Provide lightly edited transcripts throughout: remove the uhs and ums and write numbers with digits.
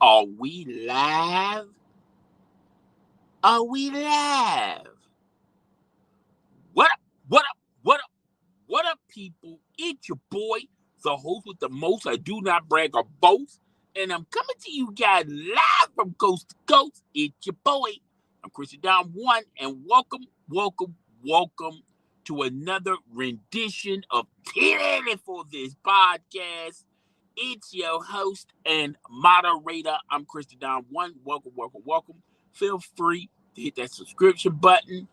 Are we live? Are we live? What up? What up? What up? What up, people? It's your boy, the host with the most. I do not brag or boast. And I'm coming to you guys live from coast to coast. It's your boy. I'm Christian Don One, and welcome to another rendition of Tilly for this podcast. It's your host and moderator. I'm Christian Don One. Welcome. Feel free to hit that subscription button,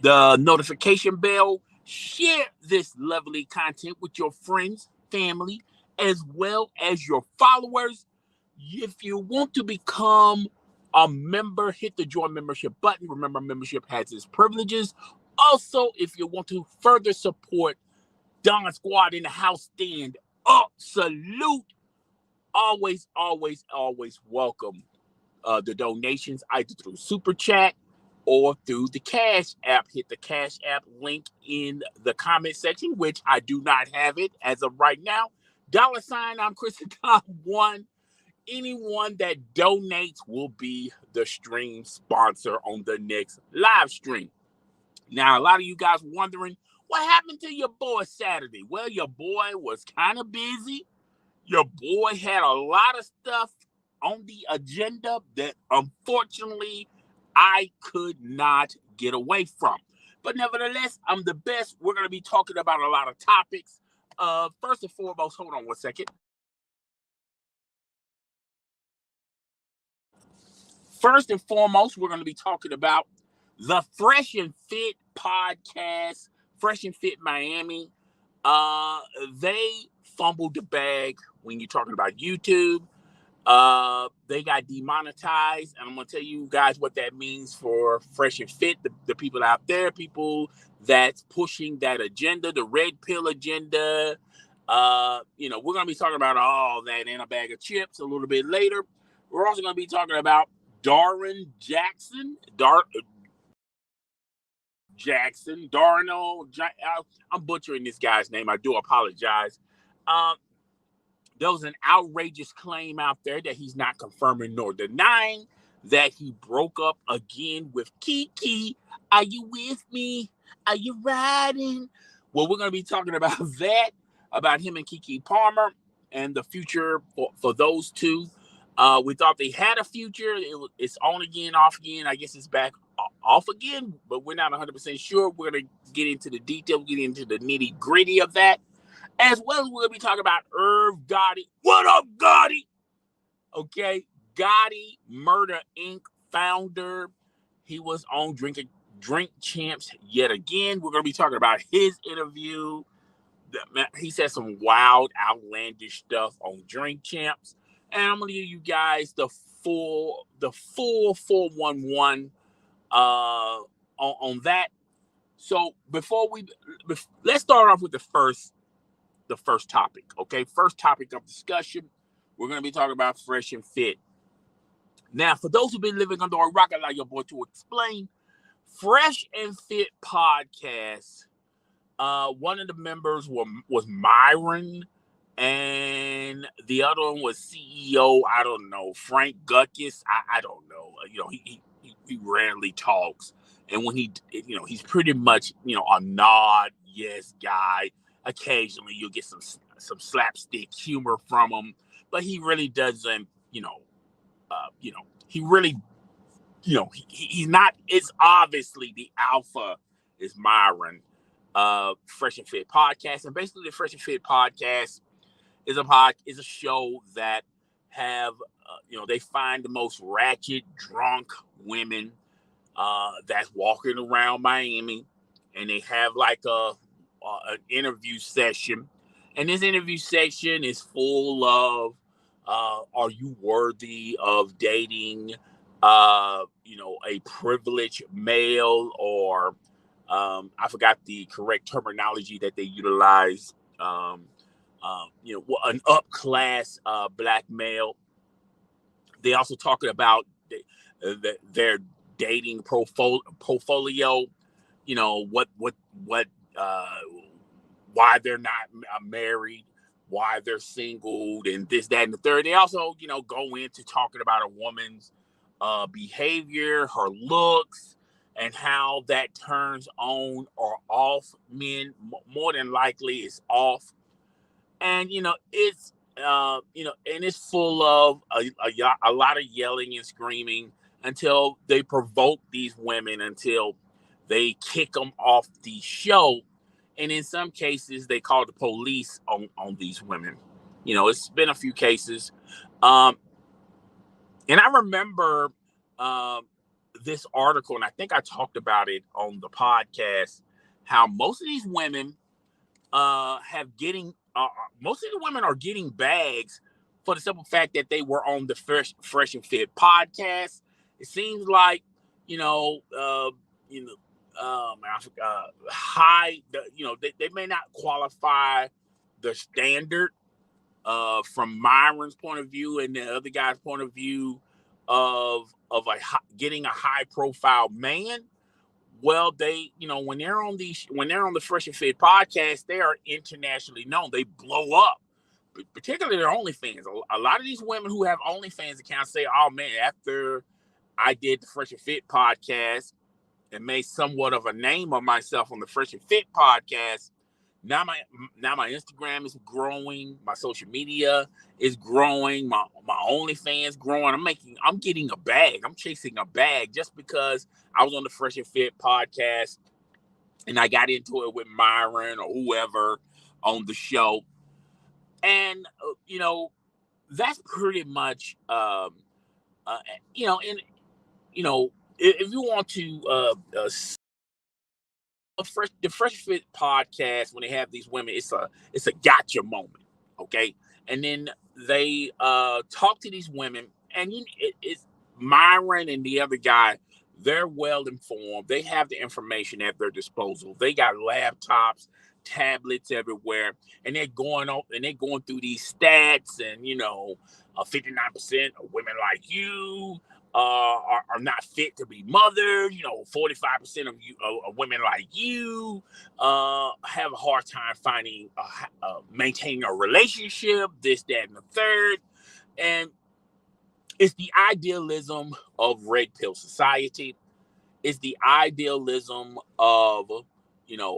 the notification bell. Share this lovely content with your friends, family, as well as your followers. If you want to become a member, hit the join membership button. Remember, membership has its privileges. Also, if you want to further support Don Squad in the house, stand up, salute. Always welcome the donations either through Super Chat or through the Cash App. Hit the Cash App link in the comment section, which I do not have it as of right now. $, I'm Christian Don One. Anyone that donates will be the stream sponsor on the next live stream. Now, a lot of you guys wondering, what happened to your boy Saturday? Well, your boy was kind of busy. Your boy had a lot of stuff on the agenda that unfortunately I could not get away from. But nevertheless, I'm the best. We're going to be talking about a lot of topics. First and foremost, hold on one second. First and foremost, we're going to be talking about the Fresh and Fit podcast, Fresh and Fit Miami. They fumbled the bag when you're talking about YouTube. They got demonetized, and I'm gonna tell you guys what that means for Fresh and Fit, the people out there, people that's pushing that agenda, the red pill agenda. We're gonna be talking about all that in a bag of chips a little bit later. We're also gonna be talking about Darius Jackson, Darnell. I'm butchering this guy's name. I do apologize. There was an outrageous claim out there that he's not confirming nor denying that he broke up again with Kiki. Are you with me? Are you riding? Well, we're going to be talking about that, about him and Kiki Palmer and the future for those two. We thought they had a future. It's on again, off again. I guess it's back off again, but we're not 100% sure. We're going to get into the details, get into the nitty gritty of that. As well as we'll be talking about Irv Gotti. What up, Gotti? Okay, Gotti, Murder Inc. founder. He was on Drink Champs yet again. We're going to be talking about his interview. He said some wild, outlandish stuff on Drink Champs. And I'm going to give you guys the full 411 on that. So let's start off with the first topic, okay? First topic of discussion, we're going to be talking about Fresh and Fit. Now, for those who've been living under a rock, I'd like your boy to explain. Fresh and Fit podcast, one of the members was Myron, and the other one was CEO, I don't know, Frank Guckis. I don't know. He rarely talks. And when he's pretty much, a nod yes guy. Occasionally you'll get some slapstick humor from him, but he really doesn't, he really, he's not. It's obviously the alpha is Myron. Fresh and Fit podcast, and basically the Fresh and Fit podcast is a show that have they find the most ratchet, drunk women that's walking around Miami, and they have like an interview session, and this interview session is full of are you worthy of dating a privileged male, or I forgot the correct terminology that they utilize, an up-class black male. They also talking about their dating portfolio, what why they're not married, why they're singled and this, that, and the third. They also, go into talking about a woman's behavior, her looks, and how that turns on or off men. More than likely, it's off. And and it's full of a lot of yelling and screaming until they provoke these women, until they kick them off the show, and in some cases they call the police on these women. It's been a few cases, um, and I remember um, this article, and I think I talked about it on the podcast, how most of these women have getting most of the women are getting bags for the simple fact that they were on the Fresh and Fit podcast. It seems like you know you know high they may not qualify the standard from Myron's point of view and the other guy's point of view getting a high profile man. Well, they, when they're on the Fresh and Fit podcast, they are internationally known. They blow up, particularly their OnlyFans. A lot of these women who have OnlyFans accounts say, "Oh man, after I did the Fresh and Fit podcast and made somewhat of a name of myself on the Fresh and Fit podcast, now my Instagram is growing, my social media is growing, my OnlyFans growing. I'm getting a bag. I'm chasing a bag just because I was on the Fresh and Fit podcast and I got into it with Myron or whoever on the show." And that's pretty much and if you want to the Fresh Fit podcast, when they have these women, it's a gotcha moment, okay? And then they talk to these women, and it's Myron and the other guy. They're well informed. They have the information at their disposal. They got laptops, tablets everywhere, and they're going through these stats, and 59% of women like you are not fit to be mothers. 45% of women like you have a hard time maintaining a relationship, this, that, and the third. And it's the idealism of red pill society. It's the idealism of,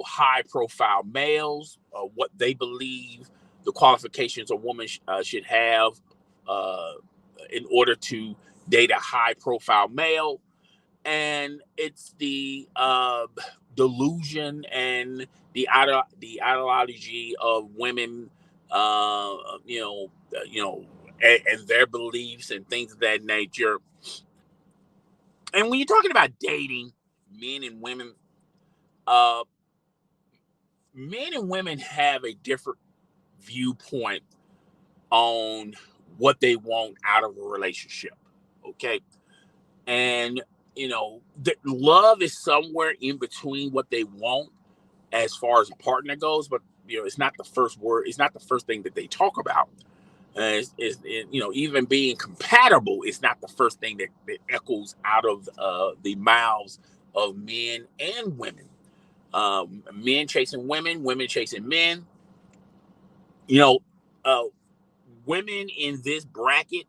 high profile males, what they believe the qualifications a woman should have in order to date a high profile male. And it's the delusion and the ideology of women, and their beliefs and things of that nature. And when you're talking about dating men and women, uh, men and women have a different viewpoint on what they want out of a relationship. Okay. And, love is somewhere in between what they want as far as a partner goes, but, it's not the first word. It's not the first thing that they talk about. Even being compatible is not the first thing that echoes out of the mouths of men and women. Men chasing women, women chasing men. Uh, Women in this bracket,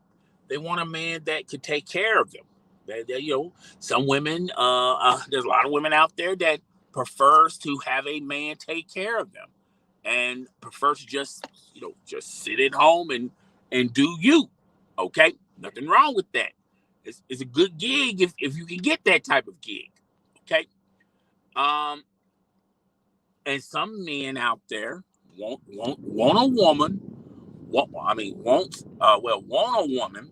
they want a man that could take care of them. Some women, there's a lot of women out there that prefers to have a man take care of them and prefers to just sit at home and do you. Okay, nothing wrong with that. It's a good gig if you can get that type of gig. Okay, and some men out there want a woman. Want a woman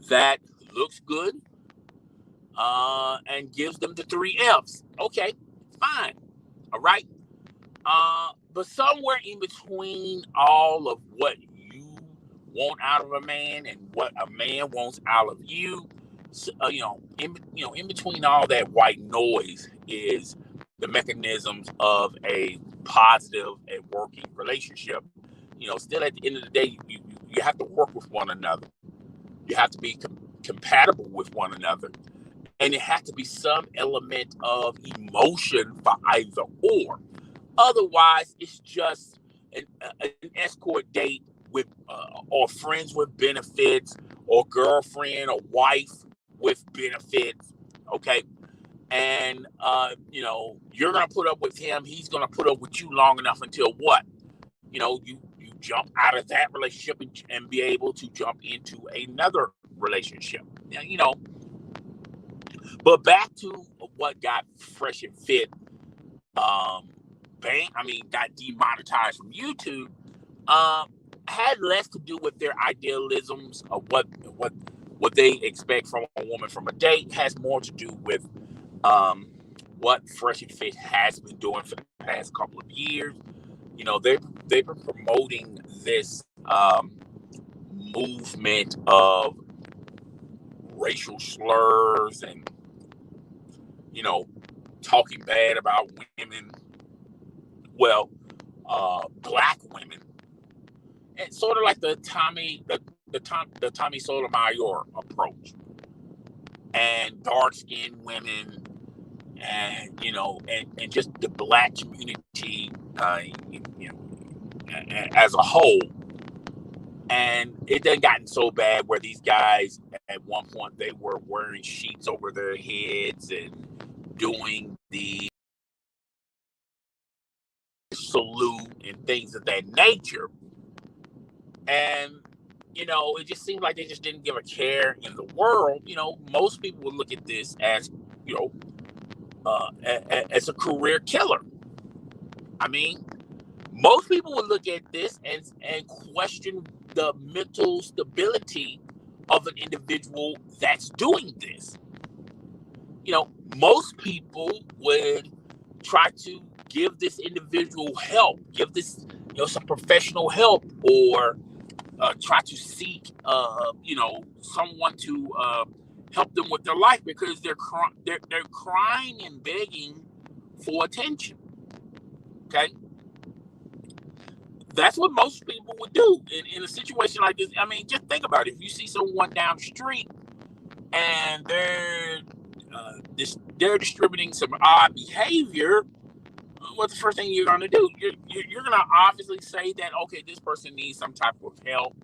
that looks good and gives them the 3 F's. Okay, fine. All right. But somewhere in between all of what you want out of a man and what a man wants out of you, in between all that white noise is the mechanisms of a positive and working relationship. Still at the end of the day, you have to work with one another. You have to be compatible with one another. And it has to be some element of emotion for either or. Otherwise, it's just an escort date with or friends with benefits, or girlfriend or wife with benefits, okay? And you're gonna put up with him. He's gonna put up with you long enough until what? You jump out of that relationship and be able to jump into another relationship. Now, but back to what got Fresh and Fit got demonetized from YouTube. Had less to do with their idealisms of what they expect from a woman from a date. Has more to do with what Fresh and Fit has been doing for the past couple of years. They've been promoting this movement of racial slurs and talking bad about women. Well, black women, and sort of like the Tommy Sotomayor approach, and dark skinned women, and and just the black community, as a whole. And it done gotten so bad where these guys, at one point, they were wearing sheets over their heads and doing the salute and things of that nature. And it just seemed like they just didn't give a care in the world. Most people would look at this as as a career killer. I mean, most people would look at this and question the mental stability of an individual that's doing this. Most people would try to give this individual help, give this some professional help, or try to seek someone to help them with their life, because they're crying and begging for attention. Okay, that's what most people would do in a situation like this. I mean, just think about it. If you see someone down the street and they're distributing some odd behavior, what's the first thing you're going to do? You're going to obviously say that, okay, this person needs some type of help.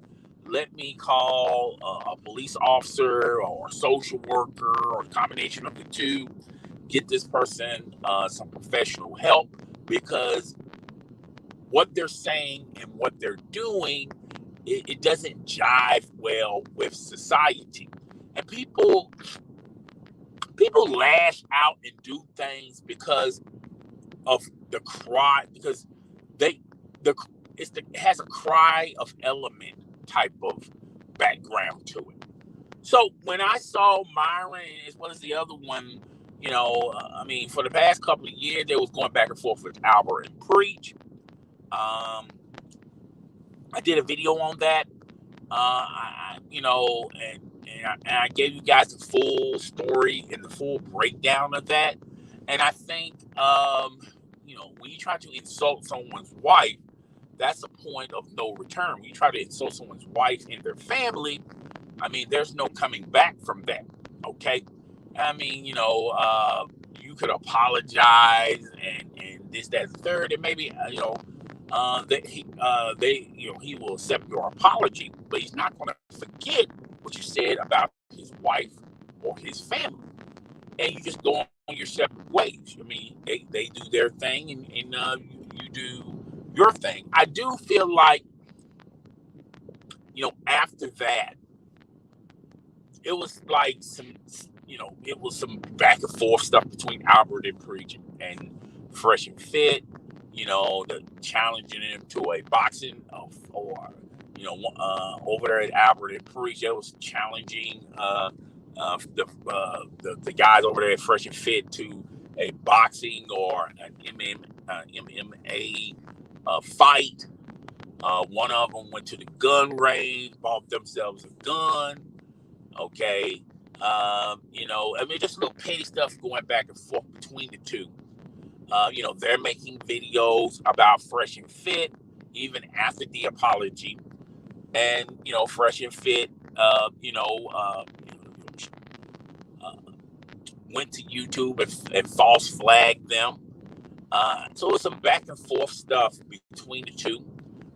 Let me call a police officer or a social worker, or a combination of the two. Get this person some professional help, because what they're saying and what they're doing, it doesn't jive well with society. And people lash out and do things because of the cry, because it has a cry of element type of background to it. So when I saw Myron, as well as the other one, for the past couple of years, they was going back and forth with Albert and Preach. I did a video on that, and I gave you guys the full story and the full breakdown of that. And I think, when you try to insult someone's wife, that's a point of no return. When you try to insult someone's wife and their family, there's no coming back from that. Okay, you could apologize and this, that, and third, and maybe that he will accept your apology, but he's not going to forget what you said about his wife or his family. And you just go on your separate ways. They do their thing, and you do your thing. I do feel like, after that, it was like some back and forth stuff between Albert and Preach and Fresh and Fit, the challenging him to a boxing over there at Albert and Preach, that was challenging the guys over there at Fresh and Fit to a boxing or an MMA fight. One of them went to the gun range, bought themselves a gun. Okay. Just little petty stuff going back and forth between the two. They're making videos about Fresh and Fit even after the apology. And, Fresh and Fit, went to YouTube and false flagged them. So it's some back and forth stuff between the two.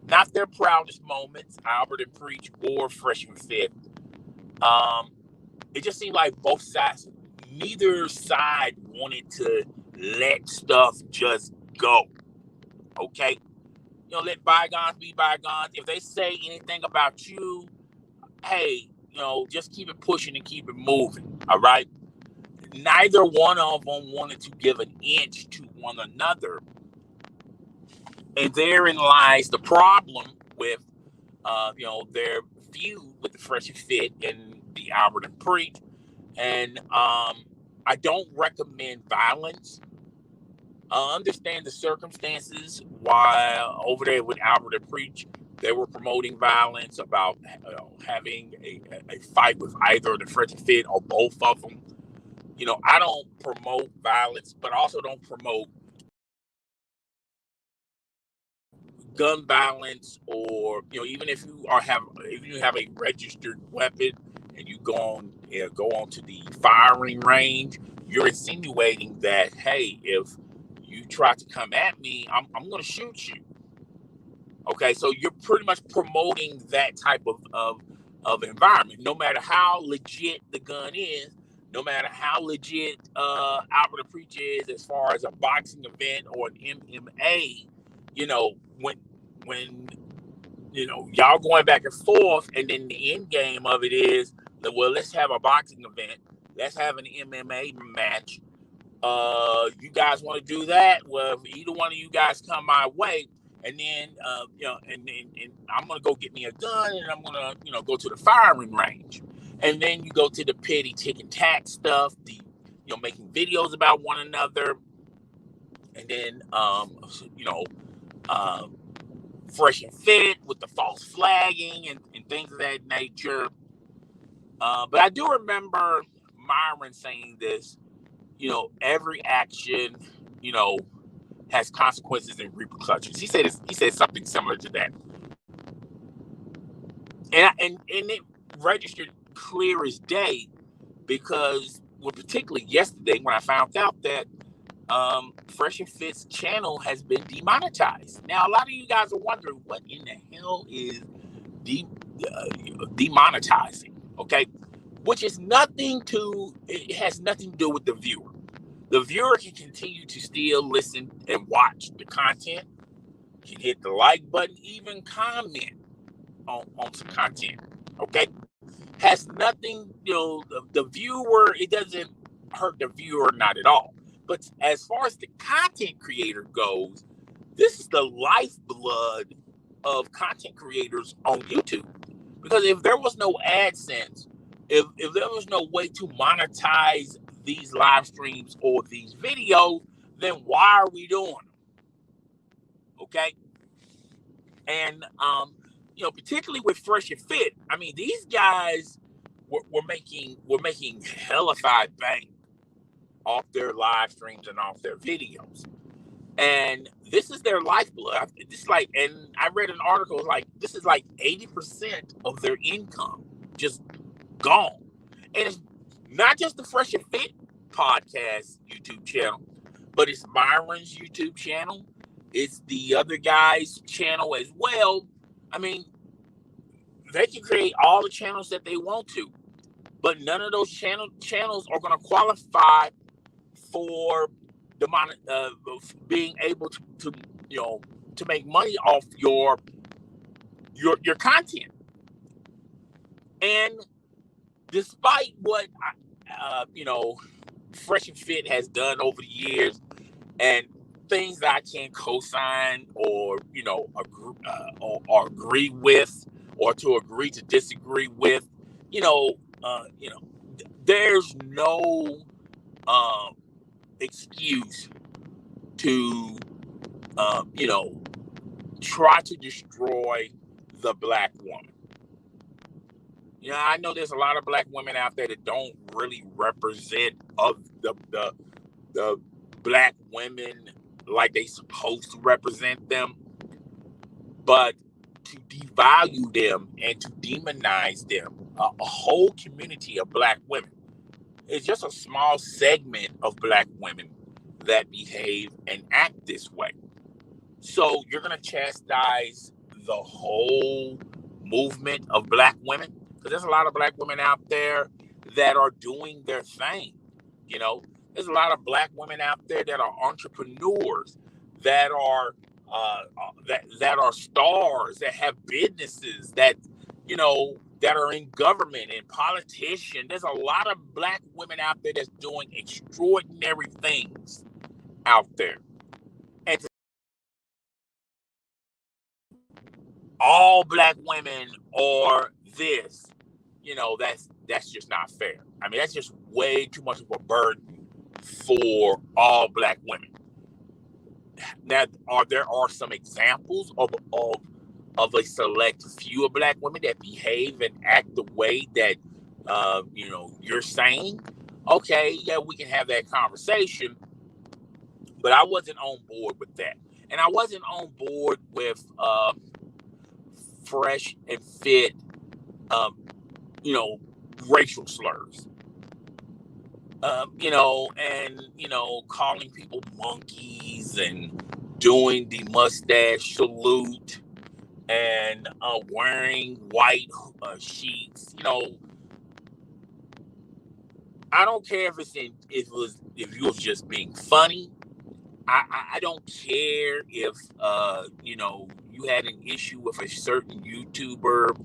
Not their proudest moments, Albert and Preach or Fresh and Fit. It just seemed like both sides, neither side wanted to let stuff just go. Okay? Let bygones be bygones. If they say anything about you, hey, just keep it pushing and keep it moving. All right? Neither one of them wanted to give an inch to one another. And therein lies the problem with, their feud with the Fresh and Fit and the Albert and Preach. And I don't recommend violence. I understand the circumstances why over there with Albert and Preach, they were promoting violence about having a fight with either the Fresh and Fit or both of them. I don't promote violence, but also don't promote gun violence, or even if you have a registered weapon and you go on to the firing range, you're insinuating that, hey, if you try to come at me, I'm going to shoot you. Okay, so you're pretty much promoting that type of environment. No matter how legit the gun is, no matter how legit Albert Preach is as far as a boxing event or an MMA, when y'all going back and forth, and then the end game of it is that, well, let's have a boxing event, let's have an MMA match. You guys want to do that? Well, if either one of you guys come my way, and then and I'm gonna go get me a gun, and I'm gonna go to the firing range, and then you go to the petty tick and tack stuff, the making videos about one another, and then Fresh and Fit with the false flagging and things of that nature. But I do remember Myron saying this. Every action, has consequences and repercussions. He said something similar to that, and it registered clear as day, because, well, particularly yesterday when I found out that Fresh and Fit's channel has been demonetized. Now, a lot of you guys are wondering, what in the hell is demonetizing? Okay, which is it has nothing to do with the viewer. The viewer can continue to still listen and watch the content, can hit the like button, even comment on some content. Okay, has nothing, the viewer, it doesn't hurt the viewer, not at all. But as far as the content creator goes, this is the lifeblood of content creators on YouTube. Because if there was no AdSense, if there was no way to monetize these live streams or these videos, then why are we doing them? Okay? And particularly with Fresh and Fit, I mean, these guys were making hellified bank off their live streams and off their videos. And this is their lifeblood. And I read an article, this is 80% of their income just gone. And it's not just the Fresh and Fit podcast YouTube channel, but it's Myron's YouTube channel. It's the other guy's channel as well. I mean, they can create all the channels that they want to, but none of those channels are going to qualify for being able to make money off your content. And despite what Fresh and Fit has done over the years, and things that I can't co-sign or agree with, or to agree to disagree with, there's no excuse to try to destroy the black woman. I know there's a lot of black women out there that don't really represent of the black women like they supposed to represent them, but to devalue them and to demonize them, a whole community of black women, it's just a small segment of black women that behave and act this way. So you're going to chastise the whole movement of black women, because there's a lot of black women out there that are doing their thing. You know, there's a lot of black women out there that are entrepreneurs, that are that are stars, that have businesses, that that are in government and politician. There's a lot of black women out there that's doing extraordinary things out there, and all black women are this. That's just not fair. I mean, that's just way too much of a burden for all black women. Now, there are some examples of a select few of black women that behave and act the way that you're saying. Okay, yeah, we can have that conversation, but I wasn't on board with that, and I wasn't on board with fresh and fit, racial slurs. Calling people monkeys and doing the mustache salute and wearing white sheets. I don't care if you was just being funny. I don't care if you had an issue with a certain YouTuber.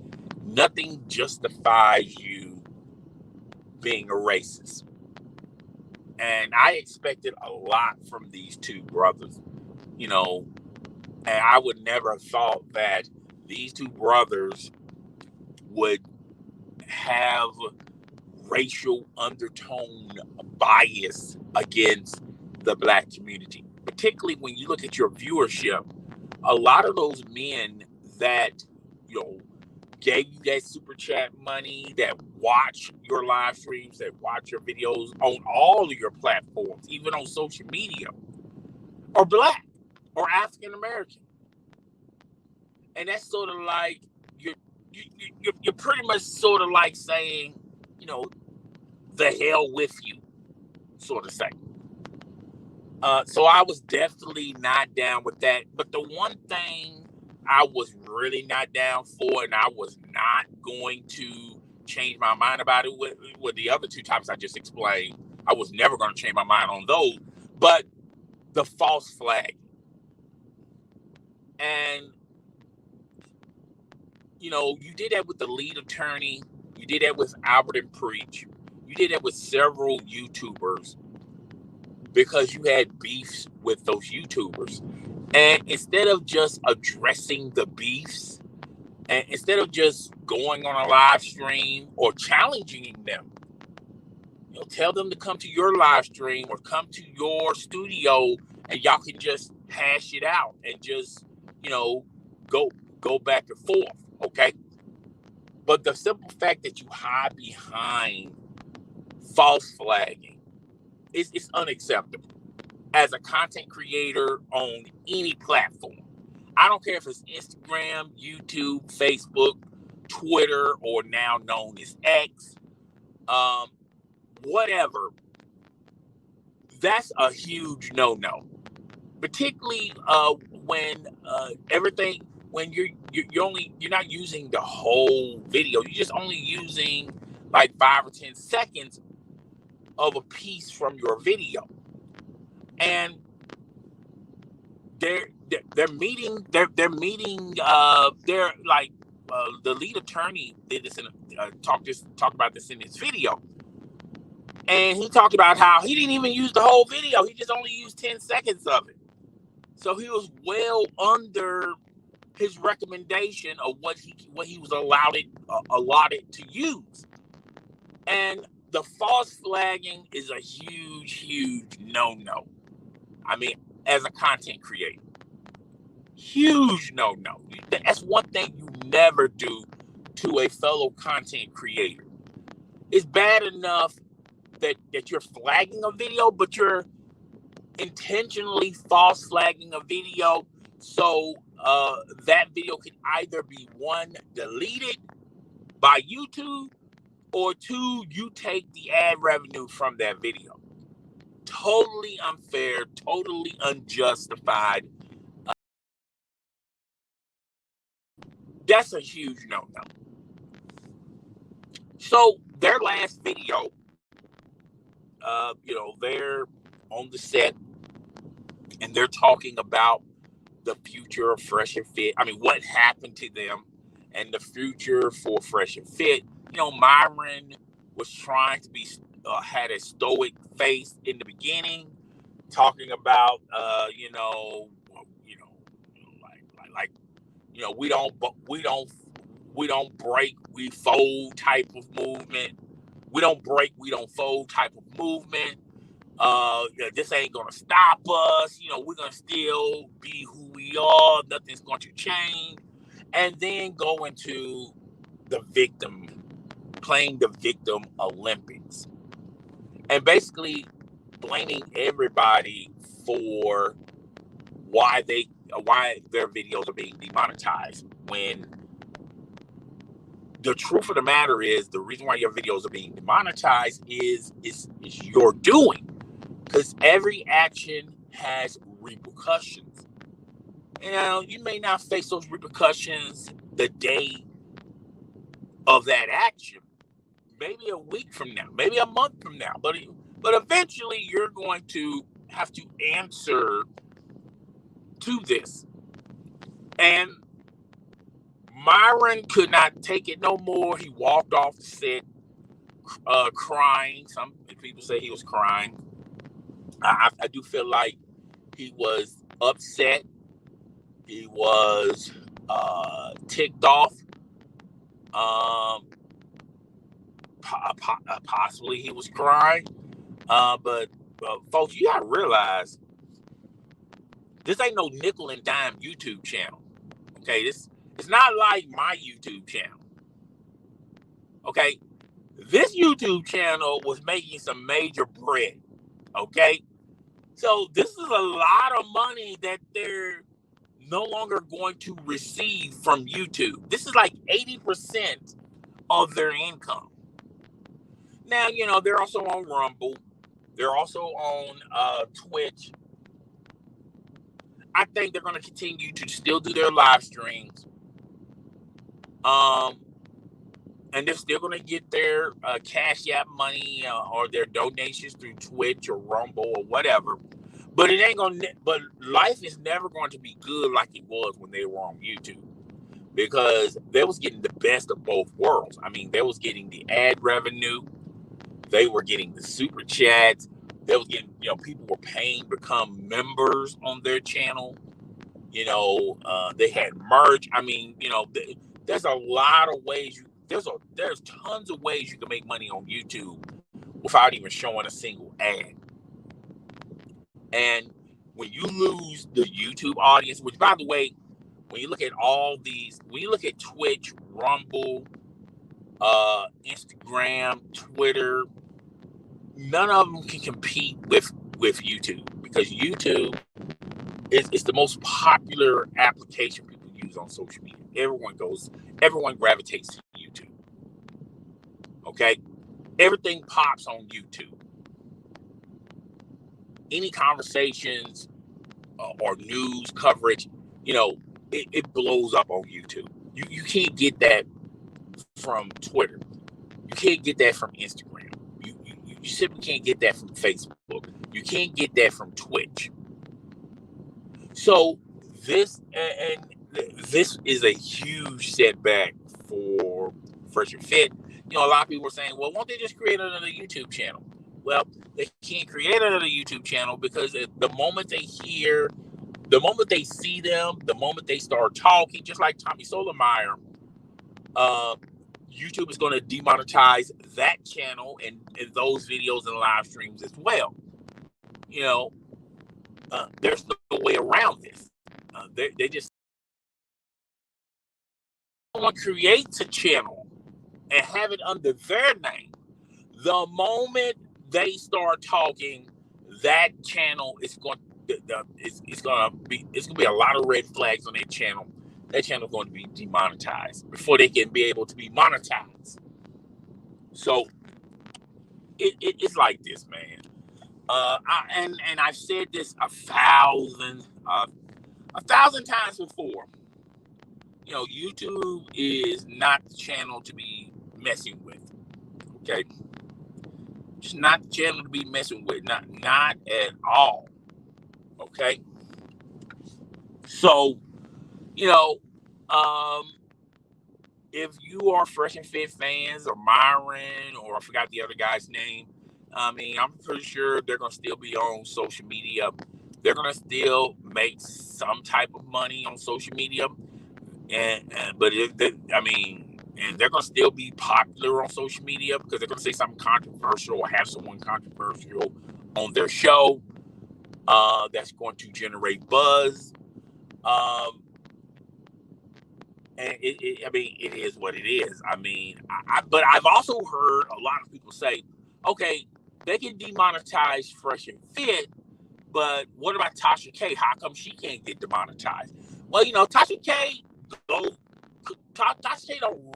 Nothing justifies you being a racist. And I expected a lot from these two brothers, and I would never have thought that these two brothers would have racial undertone bias against the black community. Particularly when you look at your viewership, a lot of those men that, gave you that super chat money, that watch your live streams, that watch your videos on all of your platforms, even on social media, are black or African American. And that's sort of like you're pretty much sort of like saying, the hell with you, sort of thing. So I was definitely not down with that. But the one thing I was really not down for, and I was not going to change my mind about it with the other two topics I just explained. I was never going to change my mind on those. But the false flag. And, you did that with the lead attorney. You did that with Albert and Preach. You did that with several YouTubers because you had beefs with those YouTubers. And instead of just addressing the beefs, and instead of just going on a live stream or challenging them, tell them to come to your live stream or come to your studio and y'all can just hash it out and just, go back and forth, okay? But the simple fact that you hide behind false flagging is unacceptable as a content creator on any platform. I don't care if it's Instagram, YouTube, Facebook, Twitter, or now known as X, whatever. That's a huge no-no, particularly when you're not using the whole video. You're just only using like 5 or 10 seconds of a piece from your video, and they're meeting they're like the lead attorney did this talked about this in his video, and he talked about how he didn't even use the whole video. He just only used 10 seconds of it, so he was well under his recommendation of what he was allotted to use. And the false flagging is a huge no-no. I mean, as a content creator, huge no-no. That's one thing you never do to a fellow content creator. It's bad enough that you're flagging a video, but you're intentionally false flagging a video, so that video can either be, one, deleted by YouTube, or two, you take the ad revenue from that video. Totally unfair, totally unjustified. That's a huge no-no. So their last video, they're on the set and they're talking about the future of Fresh and Fit. I mean, what happened to them and the future for Fresh and Fit. Myron was trying to be, had a stoic face in the beginning, talking about, we don't break, we fold type of movement. We don't break, we don't fold type of movement. This ain't gonna stop us. We're gonna still be who we are. Nothing's going to change. And then go into the victim, playing the victim Olympics, and basically blaming everybody for why their videos are being demonetized, when the truth of the matter is the reason why your videos are being demonetized is your doing, because every action has repercussions. You may not face those repercussions the day of that action, maybe a week from now, maybe a month from now, but eventually you're going to have to answer to this. And Myron could not take it no more. He walked off the set crying. Some people say he was crying. I do feel like he was upset. He was ticked off. Possibly he was crying. But folks, you gotta realize this ain't no nickel and dime YouTube channel. Okay, it's not like my YouTube channel. Okay, this YouTube channel was making some major bread. Okay, so this is a lot of money that they're no longer going to receive from YouTube. This is like 80% of their income. Now, they're also on Rumble. They're also on Twitch. I think they're going to continue to still do their live streams. And they're still going to get their Cash App money or their donations through Twitch or Rumble or whatever. But it ain't going to. But life is never going to be good like it was when they were on YouTube, because they was getting the best of both worlds. I mean, they was getting the ad revenue, they were getting the super chats, they was getting, people were paying to become members on their channel. They had merch. I mean, there's a lot of ways. There's tons of ways you can make money on YouTube without even showing a single ad. And when you lose the YouTube audience, which, by the way, when you look at all these, when you look at Twitch, Rumble, Instagram, Twitter, none of them can compete with YouTube, because YouTube is the most popular application people use on social media. Everyone gravitates to YouTube. Okay? Everything pops on YouTube. Any conversations or news coverage, it blows up on YouTube. You can't get that from Twitter. You can't get that from Instagram. You simply can't get that from Facebook. You can't get that from Twitch. So this is a huge setback for Fresh and Fit. A lot of people were saying, well, won't they just create another YouTube channel? Well, they can't create another YouTube channel, because the moment they see them, the moment they start talking, just like Tommy Sotomayor, YouTube is going to demonetize that channel and those videos and live streams as well. There's no way around this. They just, someone creates a channel and have it under their name. The moment they start talking, that channel is going. It's going to be a lot of red flags on that channel. That channel is going to be demonetized before they can be able to be monetized. So it's like this, man. I've said this a thousand times before. YouTube is not the channel to be messing with. Okay, it's not the channel to be messing with. Not at all. Okay, so if you are Fresh and Fit fans or Myron or I forgot the other guy's name, I mean, I'm pretty sure they're gonna still be on social media. They're gonna still make some type of money on social media, and they're gonna still be popular on social media because they're gonna say something controversial or have someone controversial on their show that's going to generate buzz. And it is what it is. But I've also heard a lot of people say, okay, they can demonetize Fresh and Fit, but what about Tasha K? How come she can't get demonetized? Well, Tasha K don't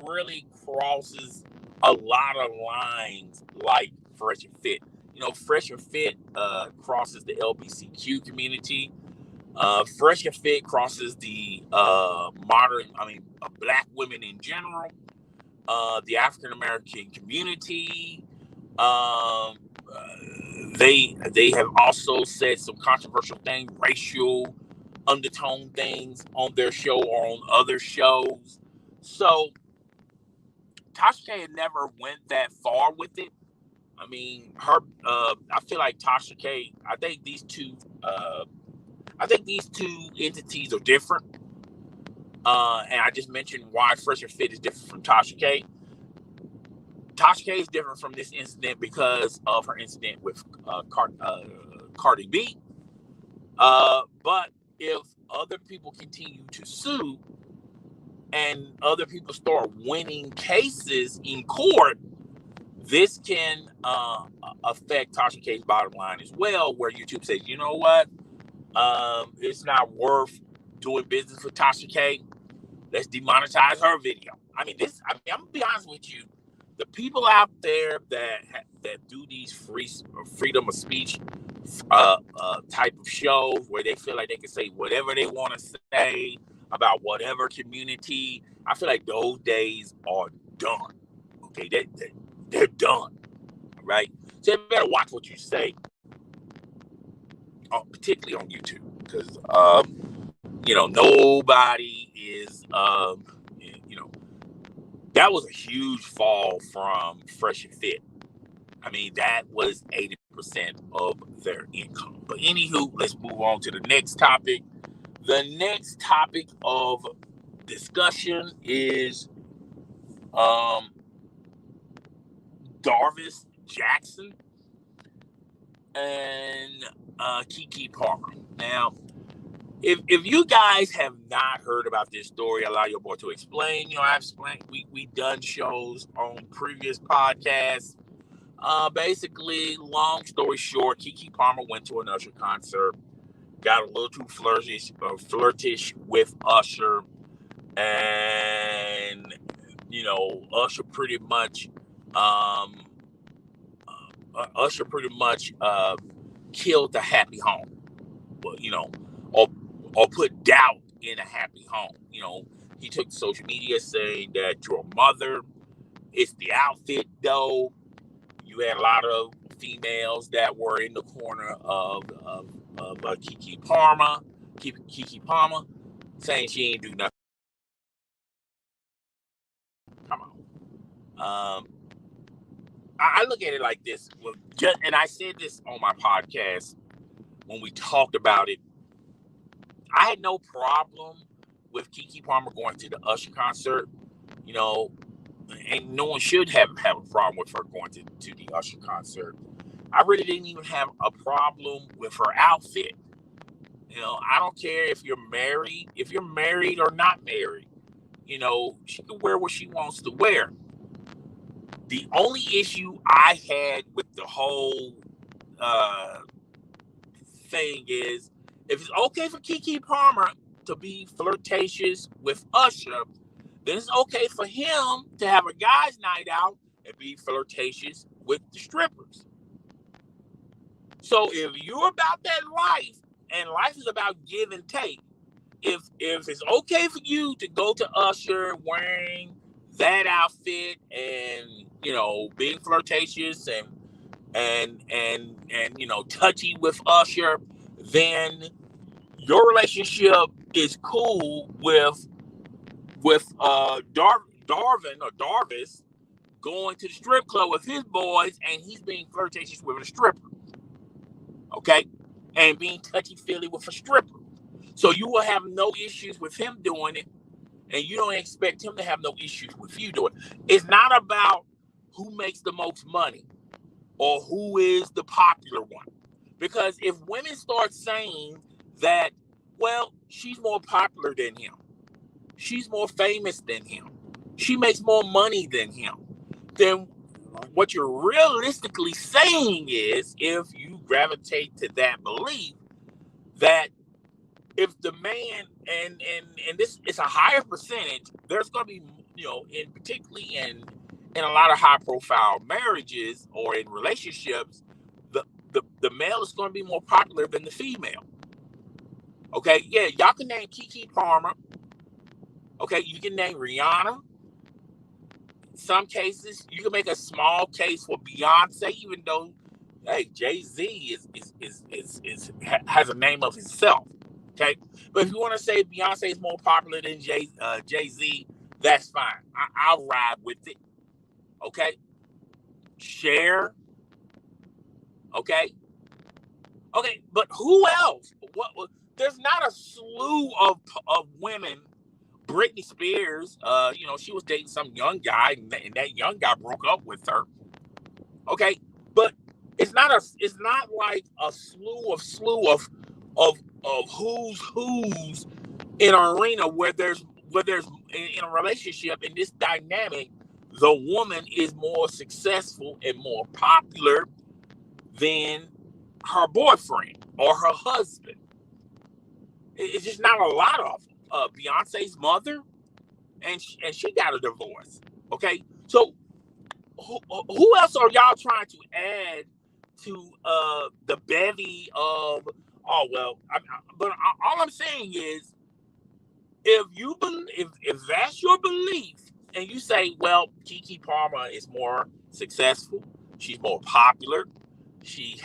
really crosses a lot of lines like Fresh and Fit. Fresh and Fit crosses the LBCQ community. Fresh and Fit crosses the black women in general, the African American community. They have also said some controversial things, racial undertone things on their show or on other shows. So Tasha K had never went that far with it. I mean, I feel like Tasha K. I think these two entities are different. And I just mentioned why Fresh and Fit is different from Tasha K. Tasha K is different from this incident because of her incident with Cardi B. But if other people continue to sue and other people start winning cases in court, this can affect Tasha K's bottom line as well, where YouTube says, you know what? It's not worth doing business with Tasha K. Let's demonetize her video. I'm gonna be honest with you. The people out there that do these freedom of speech type of shows where they feel like they can say whatever they want to say about whatever community, I feel like those days are done. Okay, they're done. Right? So you better watch what you say, particularly on YouTube, because nobody is that was a huge fall from Fresh and Fit. I mean, that was 80% of their income. But anywho, let's move on to the next topic. The next topic of discussion is Darius Jackson and Keke Palmer. Now, if you guys have not heard about this story, allow your boy to explain. I've explained. We've done shows on previous podcasts. Basically, long story short, Keke Palmer went to an Usher concert, got a little too flirtish with Usher, and Usher pretty much killed the happy home. But or put doubt in a happy home. He took to social media saying that you're a mother. It's the outfit, though. You had a lot of females that were in the corner of Keke Palmer, saying she ain't do nothing. Come on. I look at it like this, and I said this on my podcast when we talked about it. I had no problem with Keke Palmer going to the Usher concert, and no one should have a problem with her going to the Usher concert. I really didn't even have a problem with her outfit. I don't care if you're married or not married. She can wear what she wants to wear. The only issue I had with the whole thing is, if it's okay for Keke Palmer to be flirtatious with Usher, then it's okay for him to have a guy's night out and be flirtatious with the strippers. So if you're about that life, and life is about give and take, if it's okay for you to go to Usher wearing that outfit and being flirtatious and touchy with Usher, then your relationship is cool with Darvin or Darvis going to the strip club with his boys, and he's being flirtatious with a stripper, okay, and being touchy-feely with a stripper. So you will have no issues with him doing it, and you don't expect him to have no issues with you doing it. It's not about who makes the most money or who is the popular one. Because if women start saying that, well, she's more popular than him, she's more famous than him, she makes more money than him, then what you're realistically saying is, if you gravitate to that belief, that if the man and this is a higher percentage, there's going to be, particularly in a lot of high profile marriages or in relationships, the male is going to be more popular than the female. Okay, yeah, y'all can name Keke Palmer. Okay, you can name Rihanna. In some cases, you can make a small case for Beyonce, even though, hey, Jay-Z has a name of himself. Okay, but if you want to say Beyonce is more popular than Jay-Z, that's fine. I'll ride with it. Okay, Cher. Okay, but who else? What? There's not a slew of women. Britney Spears, she was dating some young guy, and that young guy broke up with her. Okay, but it's not like a slew of who's in an arena where there's in a relationship, in this dynamic, the woman is more successful and more popular than her boyfriend or her husband. It's just not a lot of them. Beyonce's mother, and she got a divorce. Okay, so who else are y'all trying to add to the bevy of? Oh well, but all I'm saying is, if that's your belief, and you say, well, Keke Palmer is more successful, she's more popular, she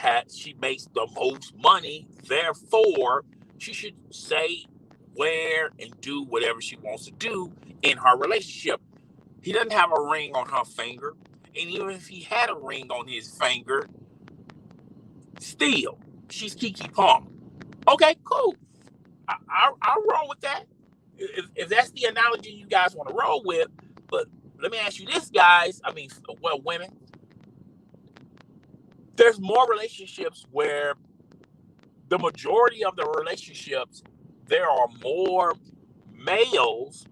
makes the most money, therefore she should say, wear, and do whatever she wants to do in her relationship. He doesn't have a ring on her finger, and even if he had a ring on his finger, still, she's Keke Palmer. Okay, cool. I'll roll with that. If that's the analogy you guys want to roll with. But let me ask you this, guys. Women. There's more relationships where the majority of the relationships, there are more males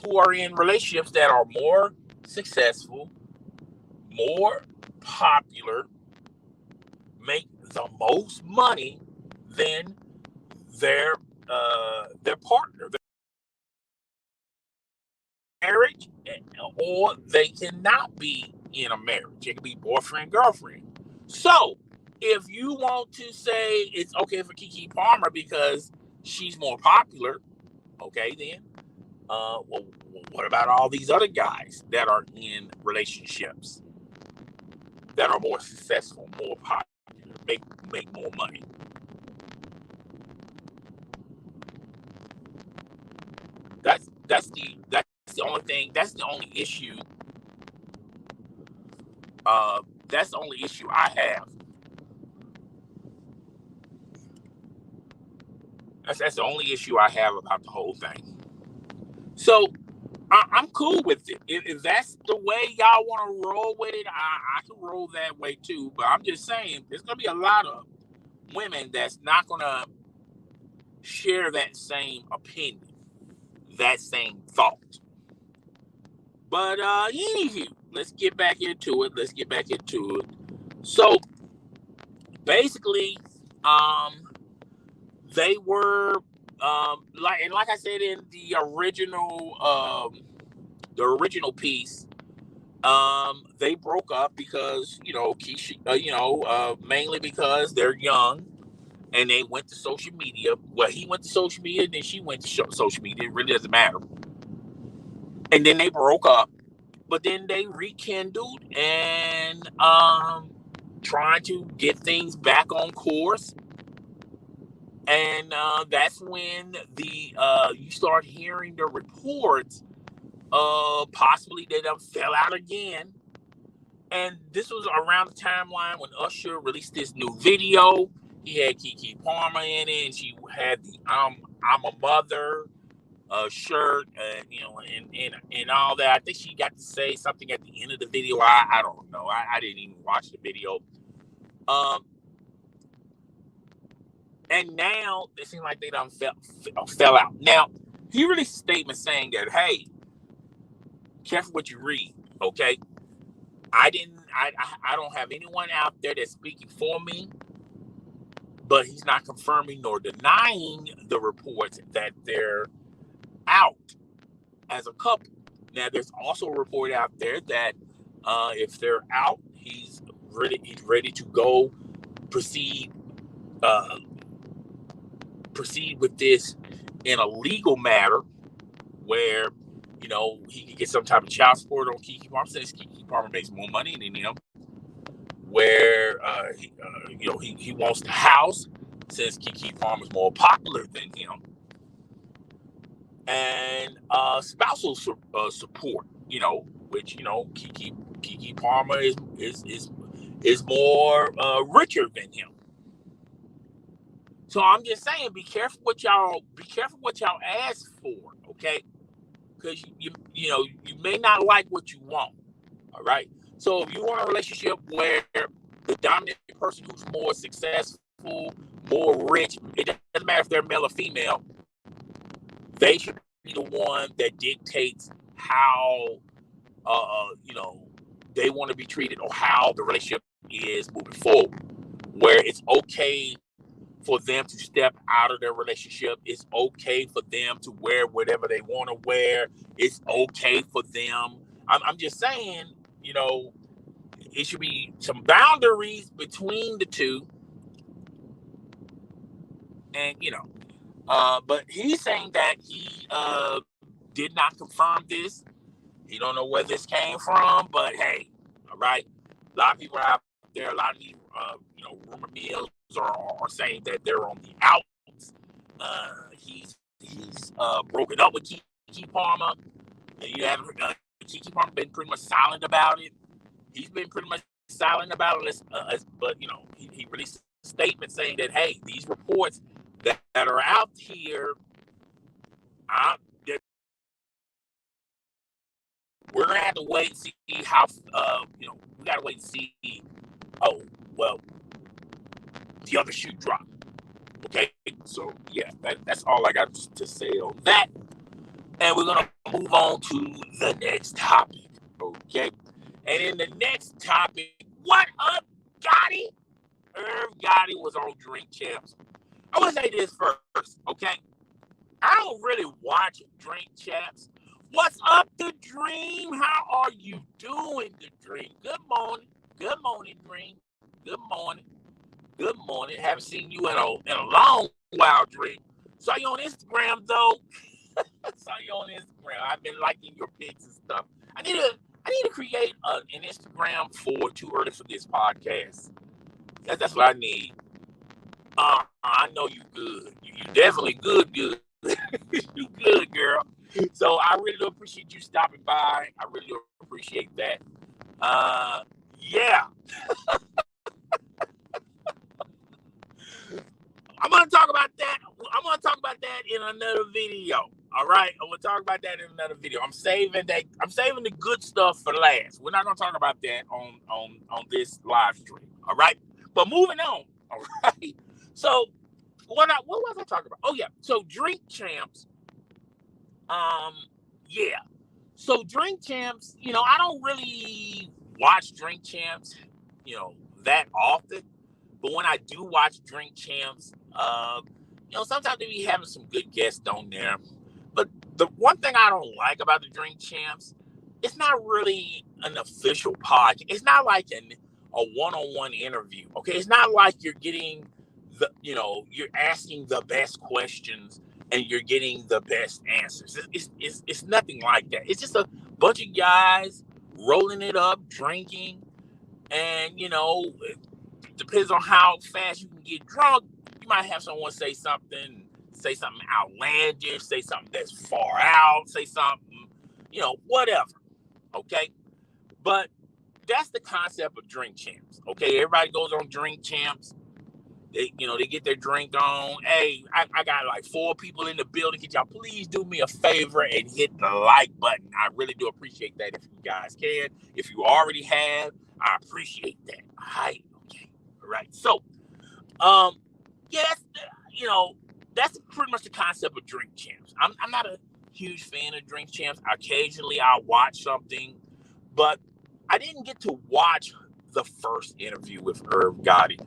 who are in relationships that are more successful, more popular, make the most money than their partner, their marriage, or they cannot be in a marriage. It can be boyfriend, girlfriend. So if you want to say it's okay for Keke Palmer because she's more popular, okay, then well, what about all these other guys that are in relationships that are more successful, more popular, make more money? That's the only thing. That's the only issue. That's the only issue I have. That's the only issue I have about the whole thing. So I'm cool with it. If that's the way y'all want to roll with it, I can roll that way too. But I'm just saying, there's gonna be a lot of women that's not gonna share that same opinion, that same thought. But anywho, let's get back into it. So basically, they were like I said in the original piece, they broke up because Keisha, mainly because they're young, and they went to social media. Well, he went to social media, and then she went to social media. It really doesn't matter. And then they broke up, but then they rekindled and trying to get things back on course. And that's when you start hearing the reports possibly they done fell out again. And this was around the timeline when Usher released this new video. He had Keke Palmer in it, and she had the I'm a Mother shirt, and all that. I think she got to say something at the end of the video. I don't know. I didn't even watch the video. And now it seems like they done fell out. Now, he released a statement saying that, hey, careful what you read, okay? I don't have anyone out there that's speaking for me, but he's not confirming nor denying the reports that they're out as a couple. Now, there's also a report out there that if they're out, he's ready to go proceed with this in a legal matter where, he can get some type of child support on Keke Palmer, since Keke Palmer makes more money than him, where he wants the house since Keke Palmer is more popular than him, and spousal support, which Keke Palmer is more richer than him. So I'm just saying, be careful what y'all ask for, okay? Because you may not like what you want. All right. So if you want a relationship where the dominant person who's more successful, more rich, it doesn't matter if they're male or female, they should be the one that dictates how they want to be treated, or how the relationship is moving forward. Where it's okay for them to step out of their relationship. It's okay for them to wear whatever they want to wear. It's okay for them. I'm just saying, it should be some boundaries between the two. And, but he's saying that he did not confirm this. He don't know where this came from, but hey, all right. A lot of people are out there, a lot of these, rumor mills are saying that they're on the outs. He's broken up with Keke Palmer. And you haven't Keke Palmer been pretty much silent about it. He's been pretty much silent about it, but he released a statement saying that, hey, these reports that are out here, we're gonna have to wait and see how we gotta wait and see. Oh well, the other shoe dropped. Okay, so yeah, that's all I got to say on that. And we're gonna move on to the next topic. Okay, and in the next topic, what up, Gotti? Irv Gotti was on Drink Champs. I want to say this first, okay? I don't really watch Drink Champs. What's up, The Dream? How are you doing, The Dream? Good morning. Good morning, Dream. Good morning. Good morning. Haven't seen you in a long while, Dream. Saw you on Instagram, though. Saw you on Instagram. I've been liking your pics and stuff. I need to create an Instagram for Too Early for This podcast. That's what I need. I know you good. You definitely good. You good, girl. So I really do appreciate you stopping by. I really do appreciate that. Yeah. I'm gonna talk about that. I'm gonna talk about that in another video. All right, I'm gonna talk about that in another video. I'm saving the good stuff for last. We're not gonna talk about that on this live stream. All right, but moving on. All right. So what was I talking about? Oh yeah. So Drink Champs. Yeah. So Drink Champs. I don't really watch Drink Champs. That often. But when I do watch Drink Champs, sometimes they be having some good guests on there. But the one thing I don't like about the Drink Champs, it's not really an official podcast. It's not like a one-on-one interview. Okay, it's not like you're getting you're asking the best questions and you're getting the best answers. It's nothing like that. It's just a bunch of guys rolling it up, drinking, and it depends on how fast you can get drunk. You might have someone say something outlandish, say something that's far out, say something, whatever. Okay, but that's the concept of Drink Champs. Okay, everybody goes on Drink Champs. They get their drink on. Hey, I got like 4 people in the building. Could y'all please do me a favor and hit the like button? I really do appreciate that if you guys can. If you already have, I appreciate that. All right. Okay. All right. So, yeah, that's pretty much the concept of Drink Champs. I'm not a huge fan of Drink Champs. Occasionally I'll watch something, but I didn't get to watch the first interview with Irv Gotti.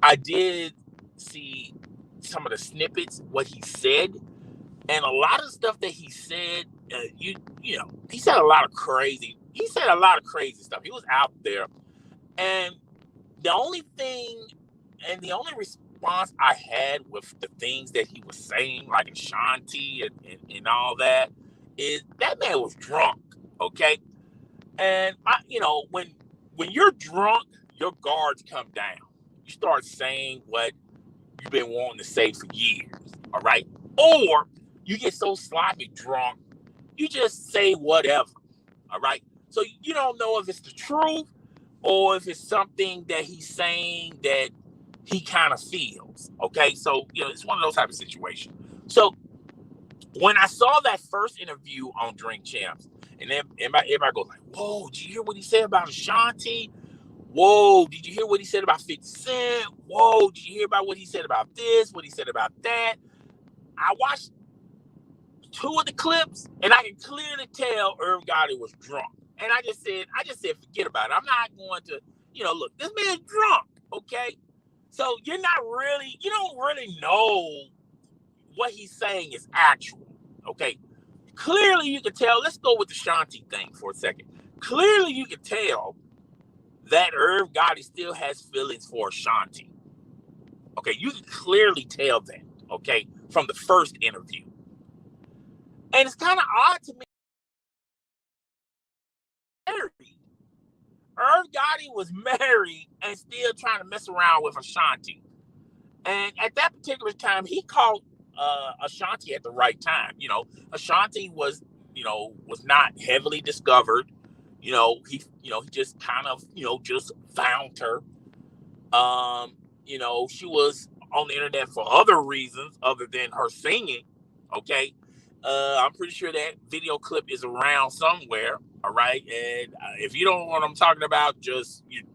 I did see some of the snippets, what he said, and a lot of stuff that he said. He said a lot of crazy. He said a lot of crazy stuff. He was out there, and the only response I had with the things that he was saying, like Ashanti and all that, is that man was drunk. Okay, and when you're drunk, your guards come down. You start saying what you've been wanting to say for years, all right? Or you get so sloppy drunk, you just say whatever, all right? So you don't know if it's the truth or if it's something that he's saying that he kind of feels, okay? So, it's one of those type of situations. So when I saw that first interview on Drink Champs, and then everybody goes like, whoa, did you hear what he said about Ashanti? Whoa, did you hear what he said about 50 Cent? Whoa, did you hear about what he said about this, what he said about that? I watched 2 of the clips, and I can clearly tell Irv Gotti was drunk. And I just said, forget about it. I'm not going to, look, this man's drunk, okay? So you don't really know what he's saying is actual, okay? Clearly you can tell, let's go with the Shanti thing for a second. Clearly you can tell that Irv Gotti still has feelings for Ashanti. Okay, you can clearly tell that, okay, from the first interview. And it's kind of odd to me. Irv Gotti was married and still trying to mess around with Ashanti. And at that particular time, he called Ashanti at the right time. Ashanti was not heavily discovered. He just kind of, just found her. She was on the internet for other reasons other than her singing. Okay. I'm pretty sure that video clip is around somewhere. All right. And if you don't know what I'm talking about, you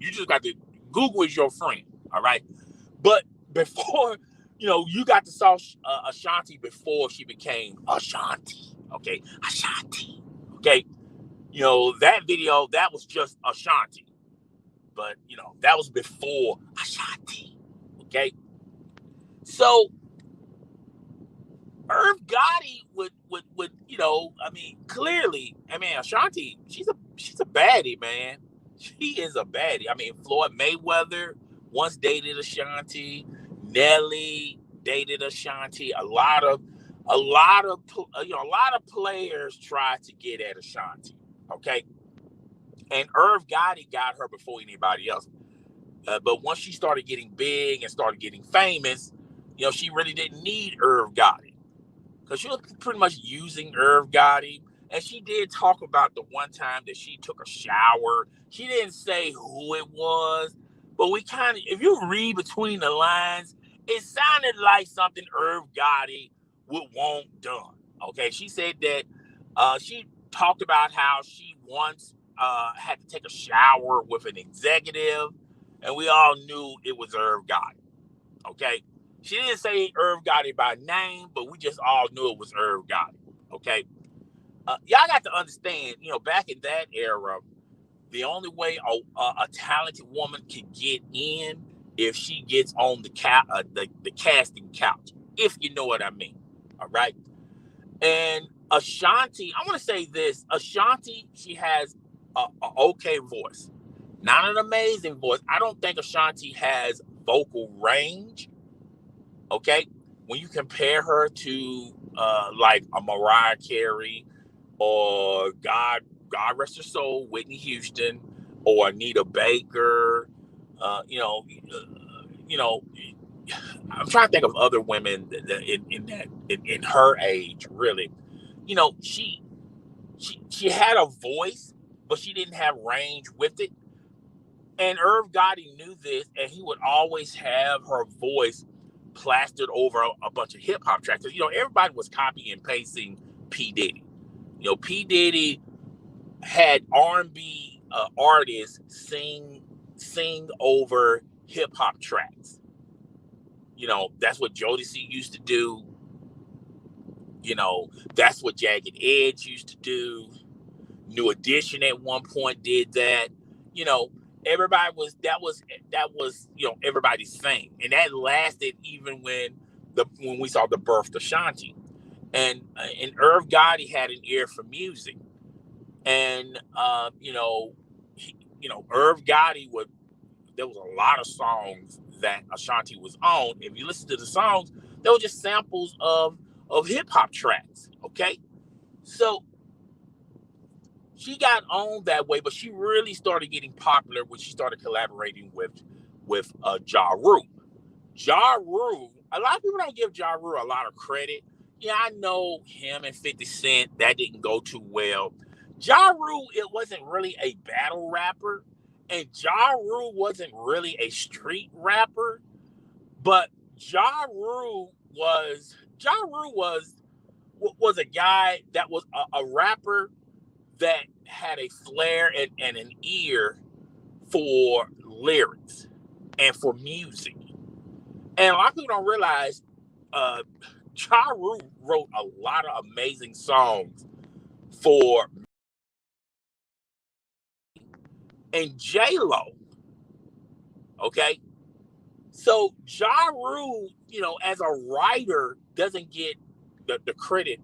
just got to Google is your friend. All right. But before, you got to saw Ashanti before she became Ashanti. Okay. Ashanti. Okay. That video, that was just Ashanti. But, that was before Ashanti. Okay. So Irv Gotti would clearly, Ashanti, she's a baddie, man. She is a baddie. Floyd Mayweather once dated Ashanti. Nelly dated Ashanti. A lot of players tried to get at Ashanti. Okay. And Irv Gotti got her before anybody else. But once she started getting big and started getting famous, she really didn't need Irv Gotti. Because she was pretty much using Irv Gotti. And she did talk about the one time that she took a shower. She didn't say who it was. But if you read between the lines, it sounded like something Irv Gotti would want done. Okay, she said that she talked about how she once had to take a shower with an executive. And we all knew it was Irv Gotti. Okay. She didn't say Irv Gotti by name, but we just all knew it was Irv Gotti. Okay. Y'all got to understand, back in that era, the only way a talented woman could get in if she gets on the casting couch, if you know what I mean. All right. And Ashanti, I want to say this. Ashanti, she has an okay voice. Not an amazing voice. I don't think Ashanti has vocal range. Okay, when you compare her to like a Mariah Carey or God rest her soul, Whitney Houston or Anita Baker, uh, you know, you know, I'm trying to think of other women in her age. Really, she had a voice, but she didn't have range with it. And Irv Gotti knew this, and he would always have her voice plastered over a bunch of hip hop tracks. Everybody was copying and pasting P Diddy. P Diddy had R&B artists sing over hip hop tracks. That's what Jodeci used to do. That's what Jagged Edge used to do. New Edition at one point did that. You know, everybody was that was everybody's thing, and that lasted even when we saw the birth of Ashanti, and Irv Gotti had an ear for music, and Irv Gotti would. There was a lot of songs that Ashanti was on. If you listen to the songs, they were just samples of hip hop tracks. Okay, so she got on that way, but she really started getting popular when she started collaborating with Ja Rule. Ja Rule, a lot of people don't give Ja Rule a lot of credit. Yeah, I know him and 50 Cent, that didn't go too well. Ja Rule, it wasn't really a battle rapper, and Ja Rule wasn't really a street rapper, but Ja Rule was a guy that was a rapper that had a flair and an ear for lyrics and for music. And a lot of people don't realize Ja Rule wrote a lot of amazing songs for and J-Lo. Okay? So Ja Rule, as a writer, doesn't get the credit,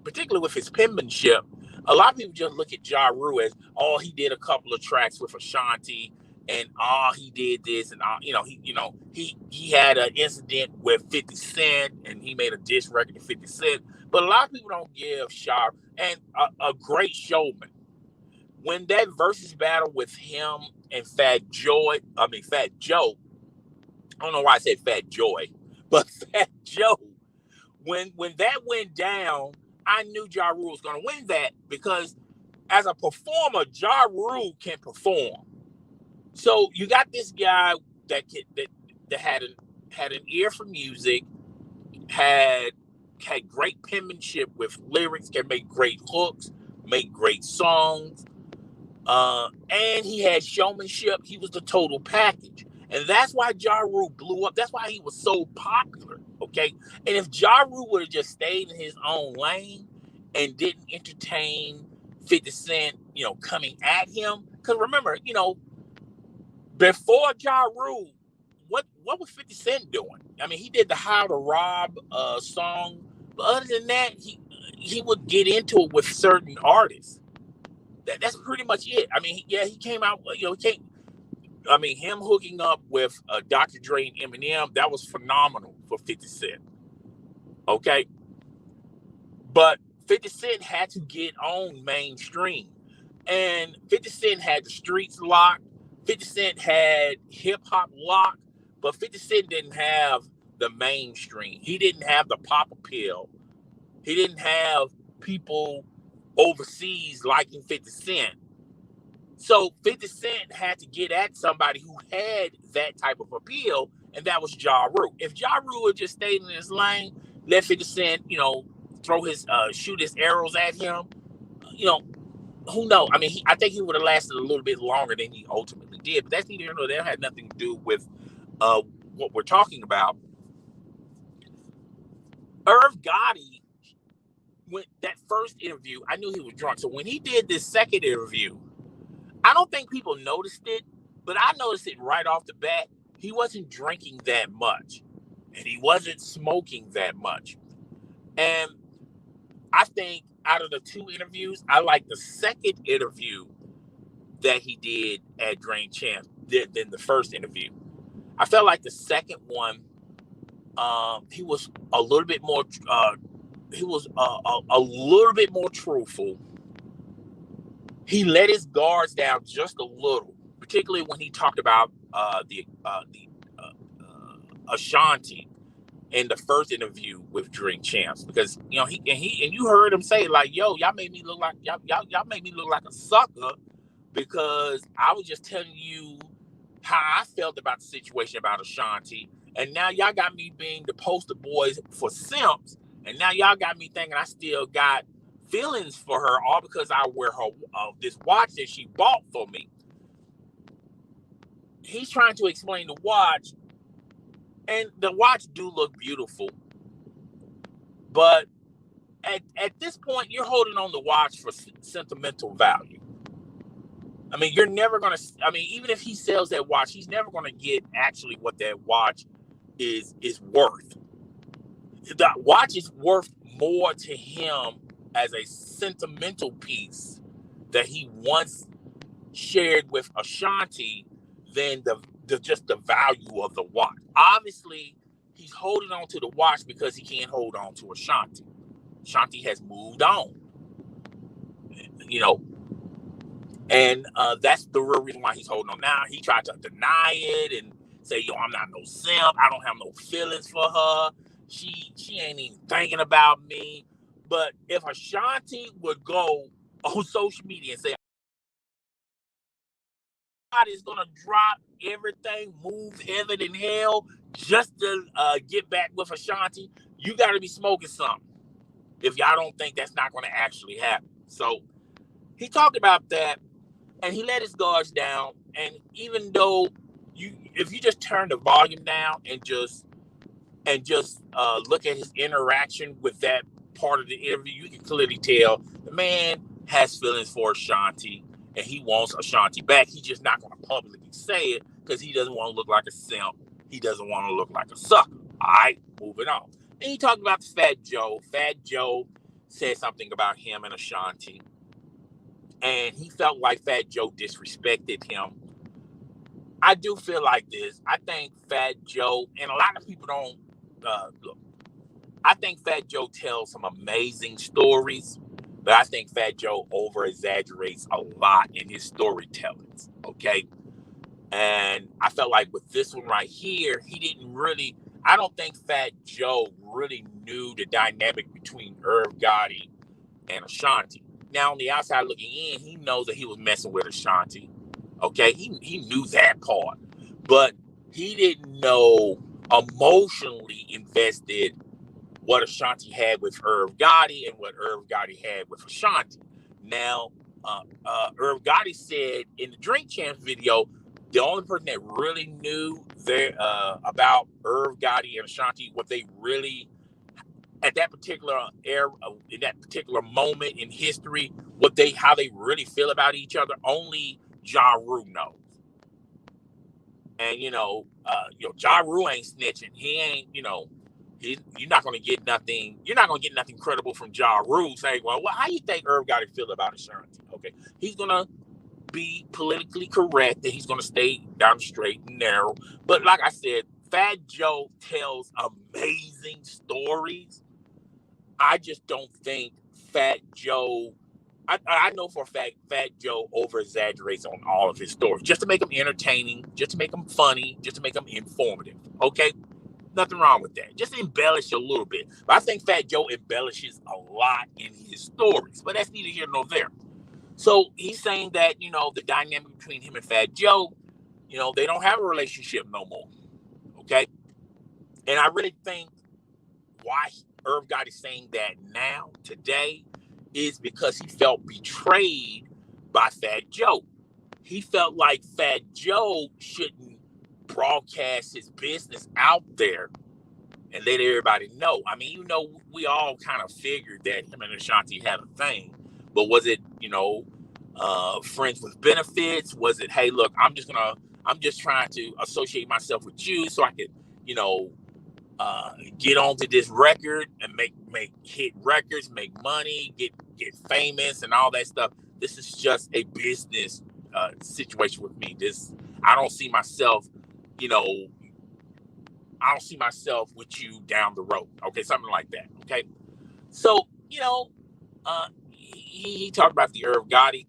particularly with his penmanship. A lot of people just look at Ja Rule as, oh, he did a couple of tracks with Ashanti, and he did this, and he had an incident with 50 Cent, and he made a diss record to 50 Cent. But a lot of people don't give Ja and a great showman. When that versus battle with him and Fat Joe, I don't know why I said Fat Joy, but Fat Joe. When that went down, I knew Ja Rule was going to win that because as a performer, Ja Rule can perform. So you got this guy that had an ear for music, had great penmanship with lyrics, can make great hooks, make great songs, and he had showmanship. He was the total package. And that's why Ja Rule blew up. That's why he was so popular. Okay. And if Ja Rule would have just stayed in his own lane and didn't entertain 50 Cent, coming at him. Because remember, before Ja Rule, what was 50 Cent doing? I mean, he did the How to Rob song. But other than that, he would get into it with certain artists. That's pretty much it. I mean, he came out, him hooking up with Dr. Dre and Eminem, that was phenomenal for 50 Cent. Okay? But 50 Cent had to get on mainstream. And 50 Cent had the streets locked. 50 Cent had hip-hop locked. But 50 Cent didn't have the mainstream. He didn't have the pop appeal. He didn't have people overseas liking 50 Cent. So 50 Cent had to get at somebody who had that type of appeal, and that was Ja Rule. If Ja Rule had just stayed in his lane, let 50 Cent, shoot his arrows at him, who knows? I mean, I think he would have lasted a little bit longer than he ultimately did. But that's neither here nor there. That had nothing to do with what we're talking about. Irv Gotti, when that first interview, I knew he was drunk. So when he did this second interview, I don't think people noticed it, but I noticed it right off the bat. He wasn't drinking that much, and he wasn't smoking that much. And I think out of the two interviews, I like the second interview that he did at Drain Champ than the first interview. I felt like the second one he was a little bit more. He was a little bit more truthful. He let his guards down just a little, particularly when he talked about the Ashanti in the first interview with Drink Champs, because you heard him say like, "Yo, y'all made me look like y'all made me look like a sucker because I was just telling you how I felt about the situation about Ashanti, and now y'all got me being the poster boys for simps, and now y'all got me thinking I still got feelings for her all because I wear her this watch that she bought for me." He's trying to explain the watch, and the watch do look beautiful, but at this point, you're holding on the watch for sentimental value. I mean, you're never going to, I mean, even if he sells that watch, he's never going to get actually what that watch is worth. The watch is worth more to him as a sentimental piece that he once shared with Ashanti than just the value of the watch. Obviously, he's holding on to the watch because he can't hold on to Ashanti. Ashanti has moved on, and that's the real reason why he's holding on. Now he tried to deny it and say, "Yo, I'm not no simp. I don't have no feelings for her. She ain't even thinking about me." But if Ashanti would go on social media and say, "God is gonna drop everything, move heaven and hell just to get back with Ashanti," you got to be smoking something if y'all don't think that's not going to actually happen. So he talked about that, and he let his guards down. And even though if you just turn the volume down and just look at his interaction with that part of the interview, you can clearly tell the man has feelings for Ashanti, and he wants Ashanti back. He's just not going to publicly say it because he doesn't want to look like a simp. He doesn't want to look like a sucker. All right, moving on. And he talked about Fat Joe. Fat Joe said something about him and Ashanti, and he felt like Fat Joe disrespected him. I do feel like this. I think Fat Joe, and a lot of people don't look. I think Fat Joe tells some amazing stories, but I think Fat Joe over exaggerates a lot in his storytellings. Okay. And I felt like with this one right here, I don't think Fat Joe really knew the dynamic between Irv Gotti and Ashanti. Now, on the outside looking in, he knows that he was messing with Ashanti. Okay. He knew that part, but he didn't know emotionally invested what Ashanti had with Irv Gotti and what Irv Gotti had with Ashanti. Now, Irv Gotti said in the Drink Champs video, the only person that really knew about Irv Gotti and Ashanti, what they really, at that particular era, in that particular moment in history, how they really feel about each other, only Ja Rule knows. And Ja Rule ain't snitching. He ain't, you're not gonna get nothing. You're not gonna get nothing credible from Ja Rule saying, "Well, how you think Irv Gotti feel about Ashanti?" Okay, he's gonna be politically correct, and he's gonna stay down the straight and narrow. But like I said, Fat Joe tells amazing stories. I just don't think Fat Joe. I know for a fact Fat Joe over exaggerates on all of his stories just to make them entertaining, just to make them funny, just to make them informative. Okay. Nothing wrong with that. Just embellish a little bit. But I think Fat Joe embellishes a lot in his stories. But that's neither here nor there. So he's saying that, the dynamic between him and Fat Joe, they don't have a relationship no more. Okay? And I really think why Irv Gotti is saying that now, today, is because he felt betrayed by Fat Joe. He felt like Fat Joe shouldn't broadcast his business out there and let everybody know. I mean, we all kind of figured that him and Ashanti had a thing, but was it, friends with benefits? Was it, hey, look, I'm just trying to associate myself with you so I could, get onto this record and make hit records, make money, get famous and all that stuff. This is just a business situation with me. I don't see myself, I don't see myself with you down the road. Okay, something like that. Okay, so he talked about the Irv Gotti.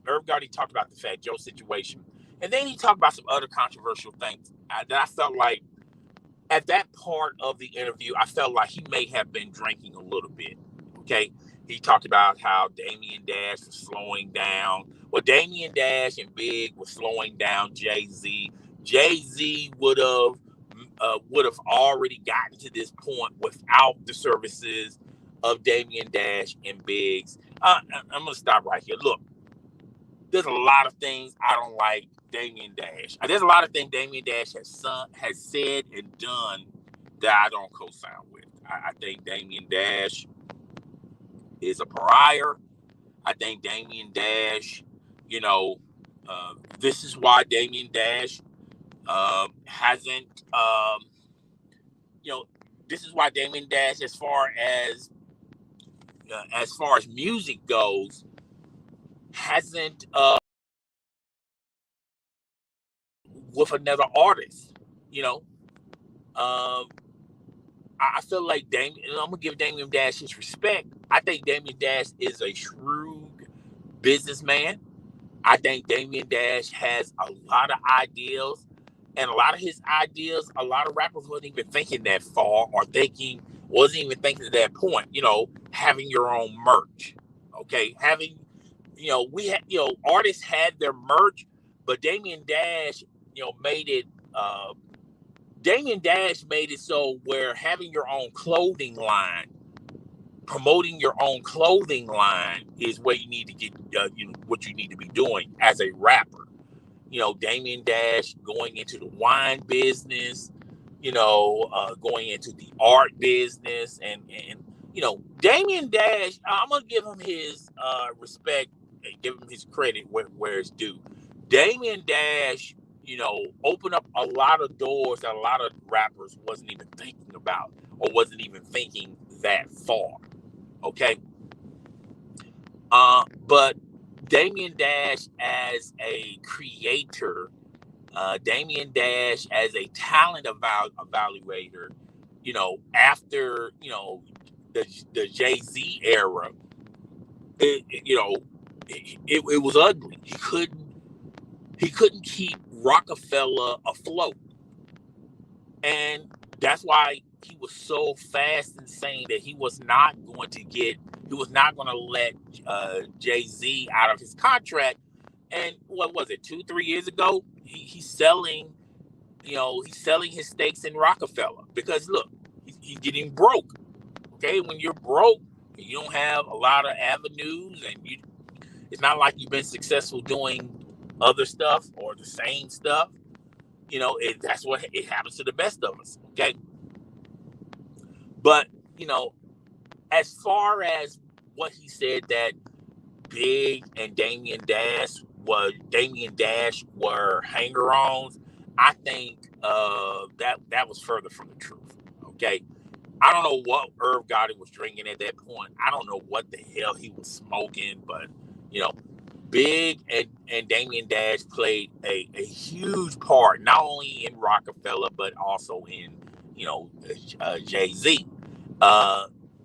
Irv Gotti talked about the Fat Joe situation, and then he talked about some other controversial things that I felt like at that part of the interview, I felt like he may have been drinking a little bit. Okay, he talked about how Damian Dash was slowing down. Well, Damian Dash and Big was slowing down Jay-Z. Jay-Z would have already gotten to this point without the services of Damian Dash and Biggs. I'm gonna stop right here. Look, there's a lot of things I don't like Damian Dash. There's a lot of things Damian Dash has said and done that I don't co-sign with. I think Damian Dash is a pariah. I think Damian Dash, this is why Damian Dash hasn't, this is why Damian Dash, as far as music goes, hasn't with another artist. I feel like Damian. I'm gonna give Damian Dash his respect. I think Damian Dash is a shrewd businessman. I think Damian Dash has a lot of ideas, and a lot of his ideas, a lot of rappers wasn't even thinking that far, or wasn't even thinking to that point. Having your own merch, okay, we had, artists had their merch, but Damian Dash, made it. Damian Dash made it so where having your own clothing line, promoting your own clothing line is where you need to get, what you need to be doing as a rapper. Damian Dash going into the wine business, going into the art business, and Damian Dash, I'm gonna give him his respect and give him his credit where it's due. Damian Dash, opened up a lot of doors that a lot of rappers wasn't even thinking about, or wasn't even thinking that far. Okay. But Damian Dash as a creator, Damian Dash as a talent evaluator, after the Jay-Z era, it was ugly. He couldn't keep Rockefeller afloat, and that's why he was so fast in saying that he was not going to let Jay-Z out of his contract. And what was it, 2-3 years ago? He's selling his stakes in Rockefeller, because look, he's getting broke. Okay, when you're broke, you don't have a lot of avenues, and it's not like you've been successful doing other stuff or the same stuff. That's what it happens to the best of us. Okay, but as far as what he said, that Big and Damian Dash were hanger-ons, I think that was further from the truth. Okay, I don't know what Irv Gotti was drinking at that point. I don't know what the hell he was smoking, but Big and Damian Dash played a huge part, not only in Rockefeller, but also in Jay-Z.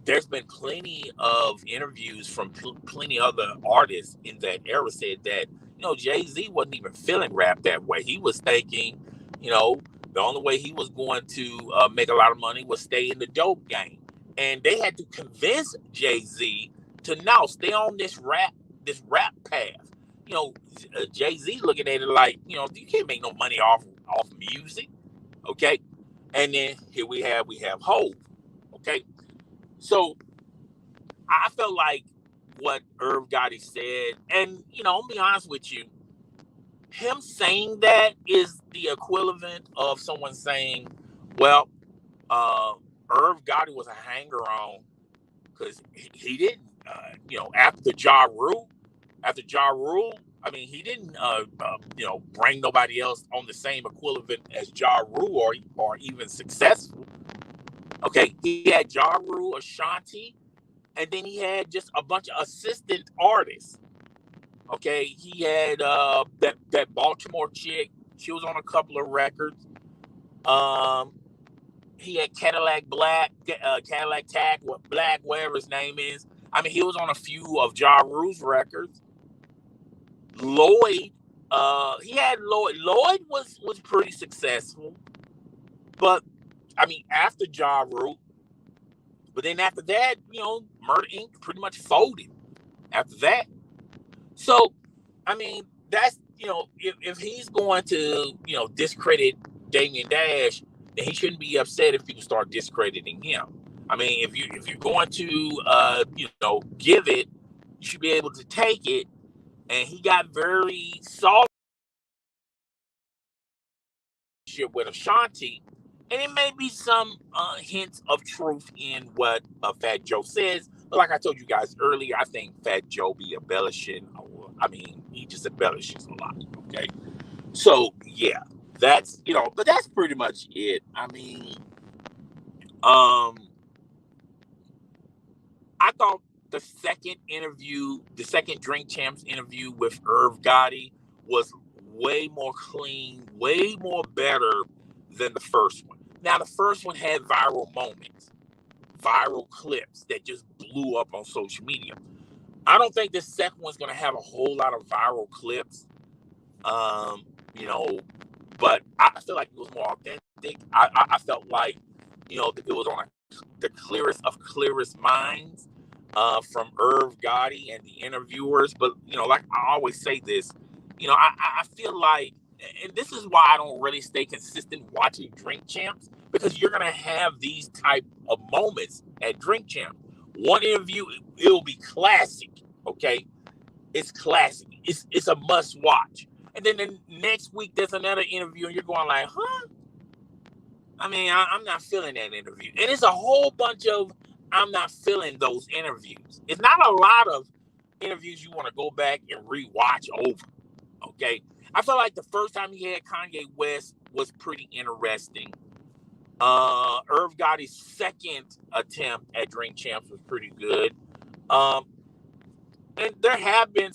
There's been plenty of interviews from plenty other artists in that era said that Jay-Z wasn't even feeling rap that way. He was thinking the only way he was going to make a lot of money was stay in the dope game, and they had to convince Jay-Z to stay on this rap path. Jay-Z looking at it like, you can't make no money off music. Okay. And then here we have Hov. Okay. So I felt like what Irv Gotti said, and I'll be honest with you, him saying that is the equivalent of someone saying, well, Irv Gotti was a hanger-on because he didn't, after Ja Rule, he didn't, bring nobody else on the same equivalent as Ja Rule or even successful. Okay, he had Ja Rule, Ashanti, and then he had just a bunch of assistant artists. Okay, he had that Baltimore chick. She was on a couple of records. he had Cadillac Tag, Black, whatever his name is. I mean, he was on a few of Ja Rule's records. Lloyd, he had Lloyd. Lloyd was pretty successful, but I mean, after Ja Rule, but then after that, Murder Inc. pretty much folded. After that, so I mean, that's if he's going to discredit Damian Dash, then he shouldn't be upset if people start discrediting him. I mean, if you're going to give it, you should be able to take it. And he got very soft with Ashanti, and it may be some hints of truth in what Fat Joe says. But like I told you guys earlier, I think Fat Joe be embellishing. I mean, he just embellishes a lot. Okay, so yeah, that's but that's pretty much it. I mean, I thought the second Drink Champs interview with Irv Gotti was way more clean, way more better than the first one. Now, the first one had viral moments, viral clips that just blew up on social media. I don't think this second one's going to have a whole lot of viral clips, but I feel like it was more authentic. I felt like, it was on the clearest of clearest minds from Irv Gotti and the interviewers. But, like I always say this, I feel like, and this is why I don't really stay consistent watching Drink Champs, because you're going to have these type of moments at Drink Champs. One interview, it'll be classic, okay? It's classic. It's a must watch. And then the next week, there's another interview, and you're going like, huh? I mean, I'm not feeling that interview. And it's a whole bunch of I'm not feeling those interviews. It's not a lot of interviews you want to go back and rewatch over, okay? I feel like the first time he had Kanye West was pretty interesting. Irv Gotti's second attempt at Drink Champs was pretty good. And there have been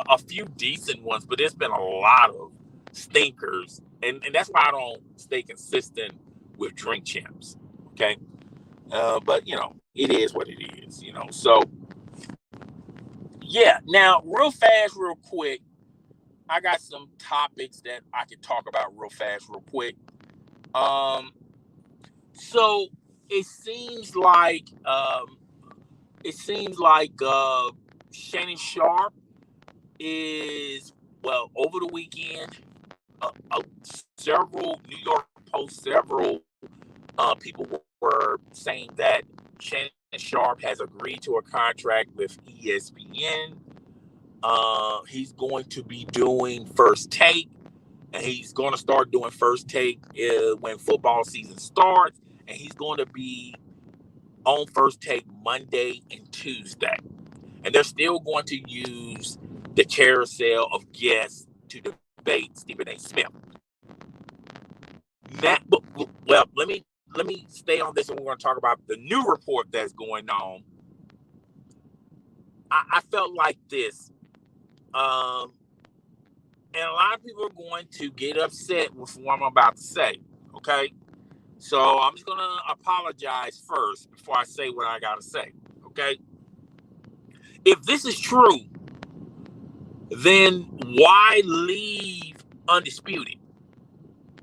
a few decent ones, but there's been a lot of stinkers, and that's why I don't stay consistent with Drink Champs. Okay, but it is what it is. So yeah. Now, real fast, real quick, I got some topics that I can talk about real fast, real quick. So it seems like Shannon Sharp is, well, over the weekend, several New York Post, several people were saying that Shannon Sharp has agreed to a contract with ESPN. He's going to be doing First Take, and he's going to start doing First Take when football season starts, and he's going to be on First Take Monday and Tuesday. And they're still going to use the carousel of guests to debate Stephen A. Smith. Well, let me stay on this, and we're going to talk about the new report that's going on. I felt like this, and a lot of people are going to get upset with what I'm about to say. Okay, so I'm just going to apologize first before I say what I got to say. Okay, if this is true, then why leave Undisputed?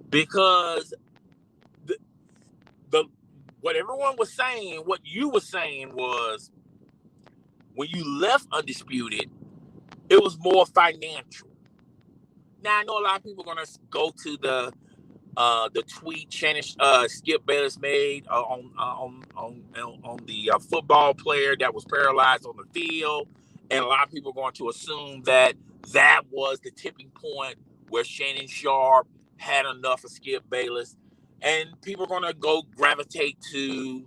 Because the what everyone was saying, what you were saying was, when you left Undisputed, it was more financial. Now, I know a lot of people are going to go to the tweet Skip Bayless made on the football player that was paralyzed on the field, and a lot of people are going to assume that was the tipping point where Shannon Sharp had enough of Skip Bayless, and people are going to go gravitate to.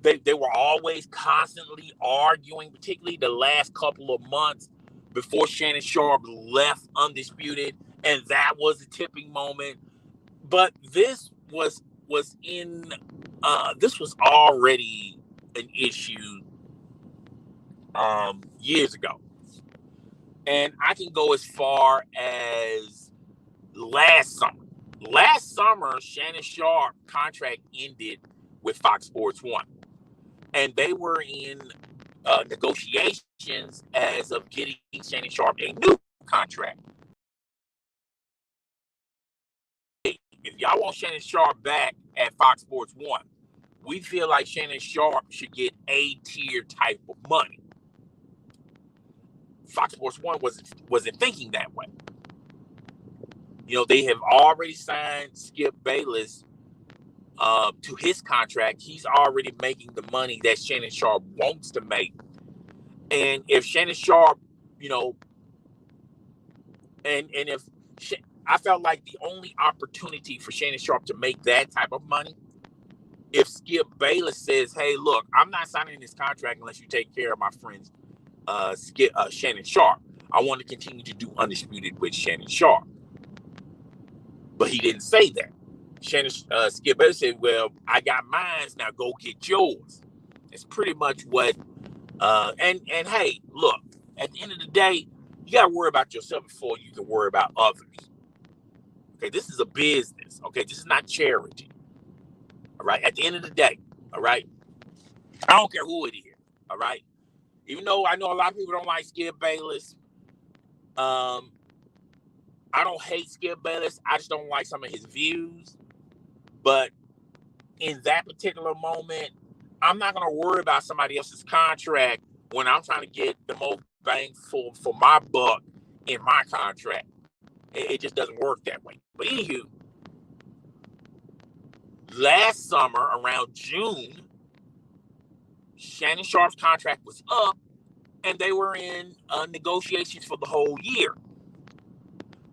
They were always constantly arguing, particularly the last couple of months before Shannon Sharp left Undisputed, and that was the tipping moment. But this was already an issue years ago, and I can go as far as last last summer, Shannon Sharp contract ended with Fox Sports 1. And they were in negotiations as of getting Shannon Sharp a new contract. If y'all want Shannon Sharp back at Fox Sports 1, we feel like Shannon Sharp should get A-tier type of money. Fox Sports 1 wasn't thinking that way. You know, they have already signed Skip Bayless to his contract. He's already making the money that Shannon Sharp wants to make. And if Shannon Sharp, you know, and if I felt like the only opportunity for Shannon Sharp to make that type of money, if Skip Bayless says, hey, look, I'm not signing this contract unless you take care of my friends, Shannon Sharp. I want to continue to do Undisputed with Shannon Sharp. But he didn't say that. Skip Bayless said, well, I got mine, now go get yours. It's pretty much what, and hey, look, at the end of the day, you got to worry about yourself before you can worry about others. Okay, this is a business. Okay, this is not charity. All right, at the end of the day, all right, I don't care who it is. All right, even though I know a lot of people don't like Skip Bayless, I don't hate Skip Bayless. I just don't like some of his views. But in that particular moment, I'm not going to worry about somebody else's contract when I'm trying to get the most bang for my buck in my contract. It just doesn't work that way. But anywho, last summer, around June, Shannon Sharp's contract was up, and they were in negotiations for the whole year.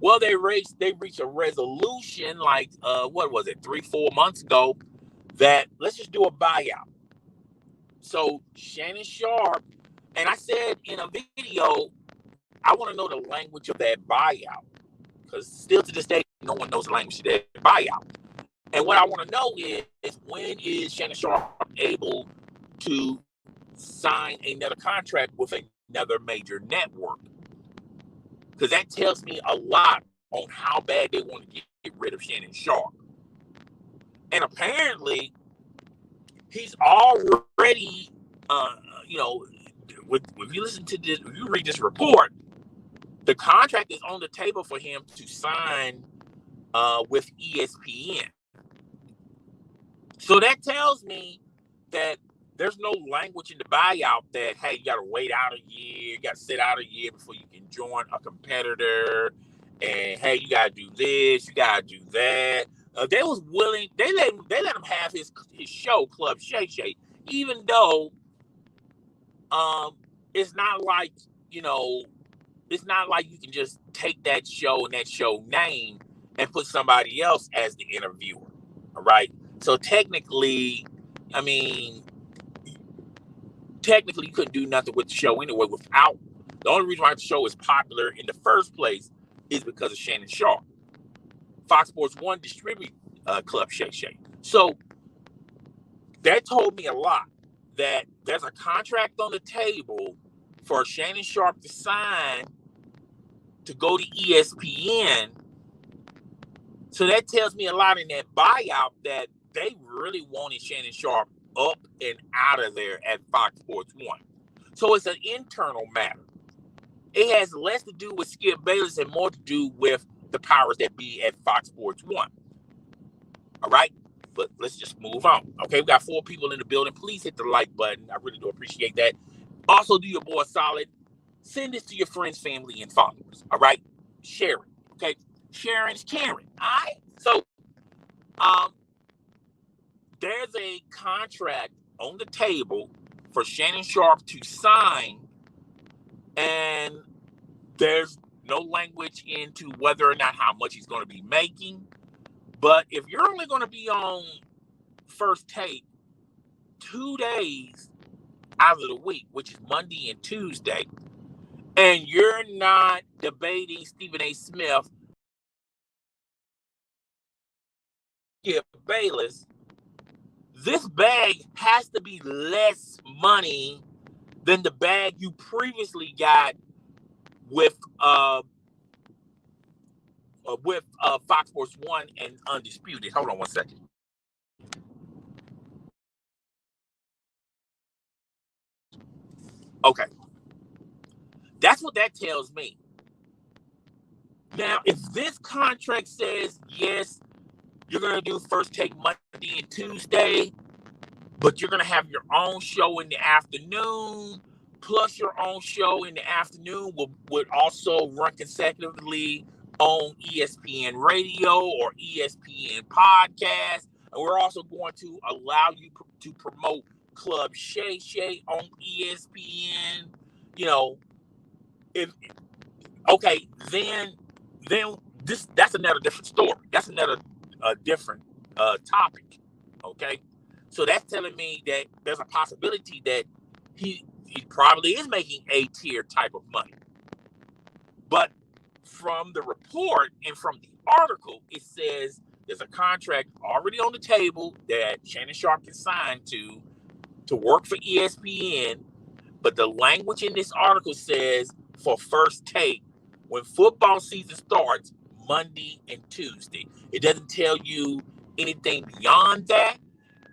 Well, they reached a resolution like, 3-4 months ago, that let's just do a buyout. So Shannon Sharp, and I said in a video, I want to know the language of that buyout, because still to this day, no one knows the language of that buyout. And what I want to know is when is Shannon Sharp able to sign another contract with another major network? Because that tells me a lot on how bad they want to get rid of Shannon Sharp. And apparently, he's already, if you listen to this, if you read this report, the contract is on the table for him to sign with ESPN. So that tells me that there's no language in the buyout that, hey, you got to wait out a year, you got to sit out a year before you can join a competitor, and hey, you got to do this, you got to do that. They was willing. They let him have his show, Club Shay Shay, even though it's not like, it's not like you can just take that show and that show name and put somebody else as the interviewer. All right. So technically, you couldn't do nothing with the show anyway without. The only reason why the show is popular in the first place is because of Shannon Sharp. Fox Sports 1 distribute Club Shay Shay. So that told me a lot, that there's a contract on the table for Shannon Sharp to sign to go to ESPN. So that tells me a lot in that buyout that they really wanted Shannon Sharp up and out of there at Fox Sports 1. So it's an internal matter. It has less to do with Skip Bayless and more to do with the powers that be at Fox Sports 1. All right? But let's just move on. Okay, we got 4 people in the building. Please hit the like button. I really do appreciate that. Also, do your boy a solid. Send this to your friends, family, and followers. All right? Share it. Okay? Sharing is caring. All right? So, there's a contract on the table for Shannon Sharp to sign, and there's no language into whether or not how much he's going to be making. But if you're only going to be on First Take 2 days out of the week, which is Monday and Tuesday, and you're not debating Stephen A. Smith, Skip Bayless, this bag has to be less money than the bag you previously got with with Fox Sports 1 and Undisputed. Hold on one second. Okay. That's what that tells me. Now, if this contract says, yes, you're going to do First Take Monday and Tuesday, but you're going to have your own show in the afternoon, plus your own show in the afternoon would also run consecutively on ESPN Radio or ESPN Podcast. And we're also going to allow you to promote Club Shay Shay on ESPN. You know, then that's another different story. That's another different topic. Okay, so that's telling me that there's a possibility that he probably is making A-tier type of money. But from the report and from the article, it says there's a contract already on the table that Shannon Sharpe can sign to work for ESPN. But the language in this article says for First Take, when football season starts, Monday and Tuesday. It doesn't tell you anything beyond that.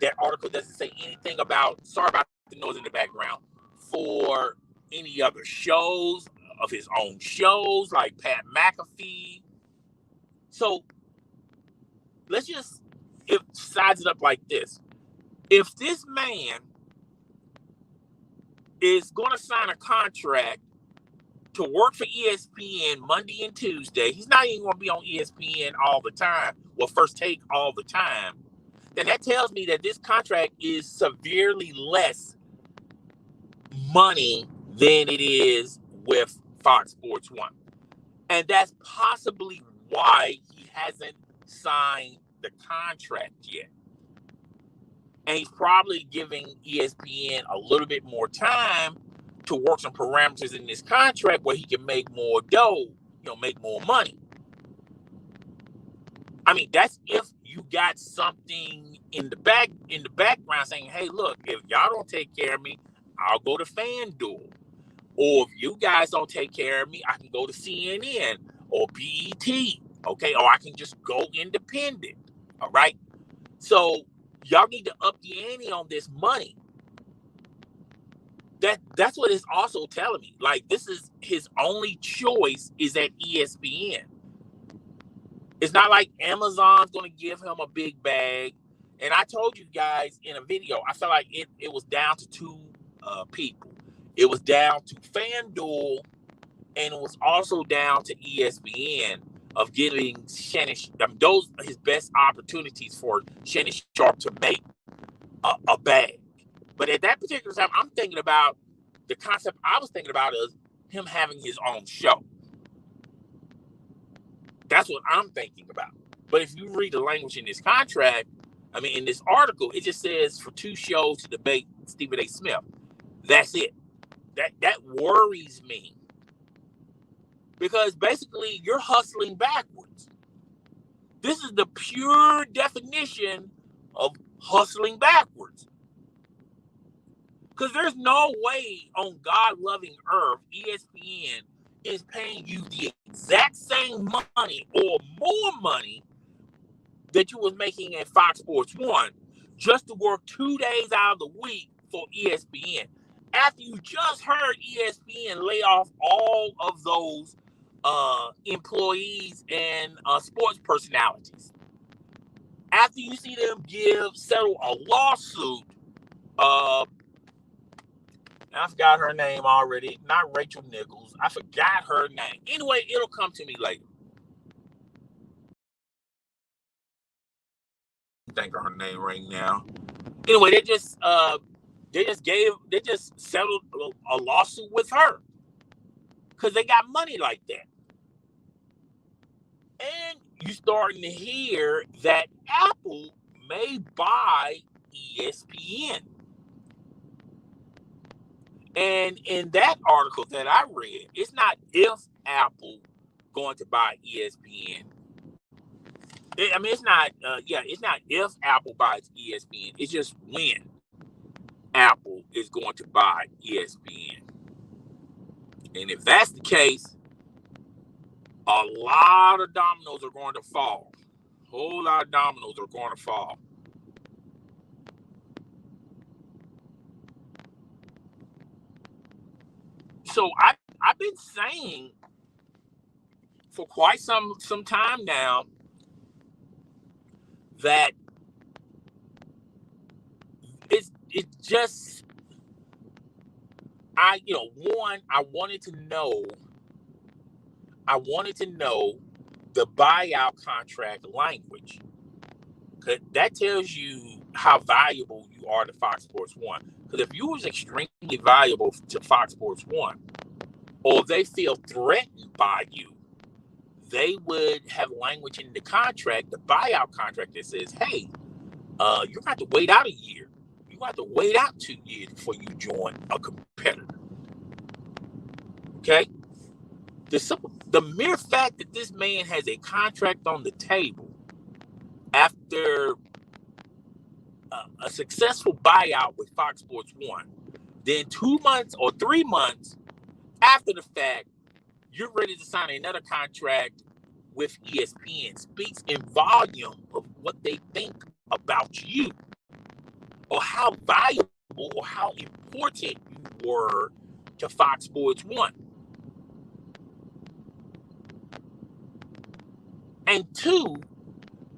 That article doesn't say anything about, sorry about the noise in the background, for any other shows, of his own shows, like Pat McAfee. So let's just size it up like this. If this man is going to sign a contract to work for ESPN Monday and Tuesday, he's not even going to be on ESPN all the time, well, First Take all the time, then that tells me that this contract is severely less money than it is with Fox Sports 1. And that's possibly why he hasn't signed the contract yet. And he's probably giving ESPN a little bit more time to work some parameters in this contract where he can make more dough, make more money. I mean, that's if you got something in the background saying, hey, look, if y'all don't take care of me, I'll go to FanDuel. Or if you guys don't take care of me, I can go to CNN or BET, okay? Or I can just go independent, all right? So y'all need to up the ante on this money. That's what it's also telling me. Like, this is his only choice is at ESPN. It's not like Amazon's going to give him a big bag. And I told you guys in a video, I felt like it was down to two people. It was down to FanDuel, and it was also down to ESPN of giving Shannon, those are his best opportunities for Shannon Sharpe to make a bag. But at that particular time, I'm thinking about the concept I was thinking about is him having his own show. That's what I'm thinking about. But if you read the language in this contract, I mean, in this article, it just says for 2 shows to debate Stephen A. Smith. That's it. That worries me. Because basically, you're hustling backwards. This is the pure definition of hustling backwards. Because there's no way on God-loving earth, ESPN is paying you the exact same money or more money that you was making at Fox Sports 1 just to work 2 days out of the week for ESPN. After you just heard ESPN lay off all of those employees and sports personalities. After you see them settle a lawsuit, I forgot her name already. Not Rachel Nichols. I forgot her name. Anyway, it'll come to me later. Think of her name right now. Anyway, they just settled a lawsuit with her because they got money like that. And you're starting to hear that Apple may buy ESPN. And in that article that I read, it's not if Apple going to buy ESPN. It's not. It's not if Apple buys ESPN. It's just when Apple is going to buy ESPN. And if that's the case, a lot of dominoes are going to fall. A whole lot of dominoes are going to fall. So I've been saying for quite some time now that it's just I wanted to know the buyout contract language, because that tells you how valuable you are to Fox Sports 1. Because if you was extremely valuable to Fox Sports 1, or they feel threatened by you, they would have language in the contract, the buyout contract, that says, hey, you're going to have to wait out a year. You're going to have to wait out 2 years before you join a competitor. Okay? The mere fact that this man has a contract on the table after a successful buyout with Fox Sports 1, then 2 months or 3 months after the fact, you're ready to sign another contract with ESPN, speaks in volume of what they think about you, or how valuable or how important you were to Fox Sports 1. And 2,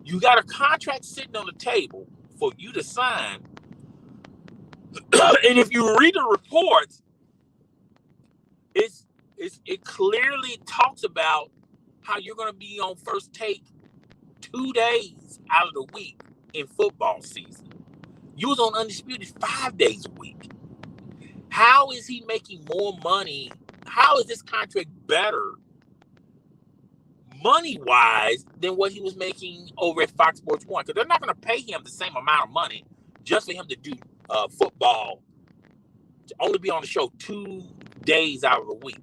you got a contract sitting on the table for you to sign. And if you read the reports, it clearly talks about how you're going to be on First Take 2 days out of the week in football season. You was on Undisputed 5 days a week. How is he making more money? How is this contract better money-wise than what he was making over at Fox Sports 1? Because they're not going to pay him the same amount of money just for him to do football, to only be on the show 2 days out of the week.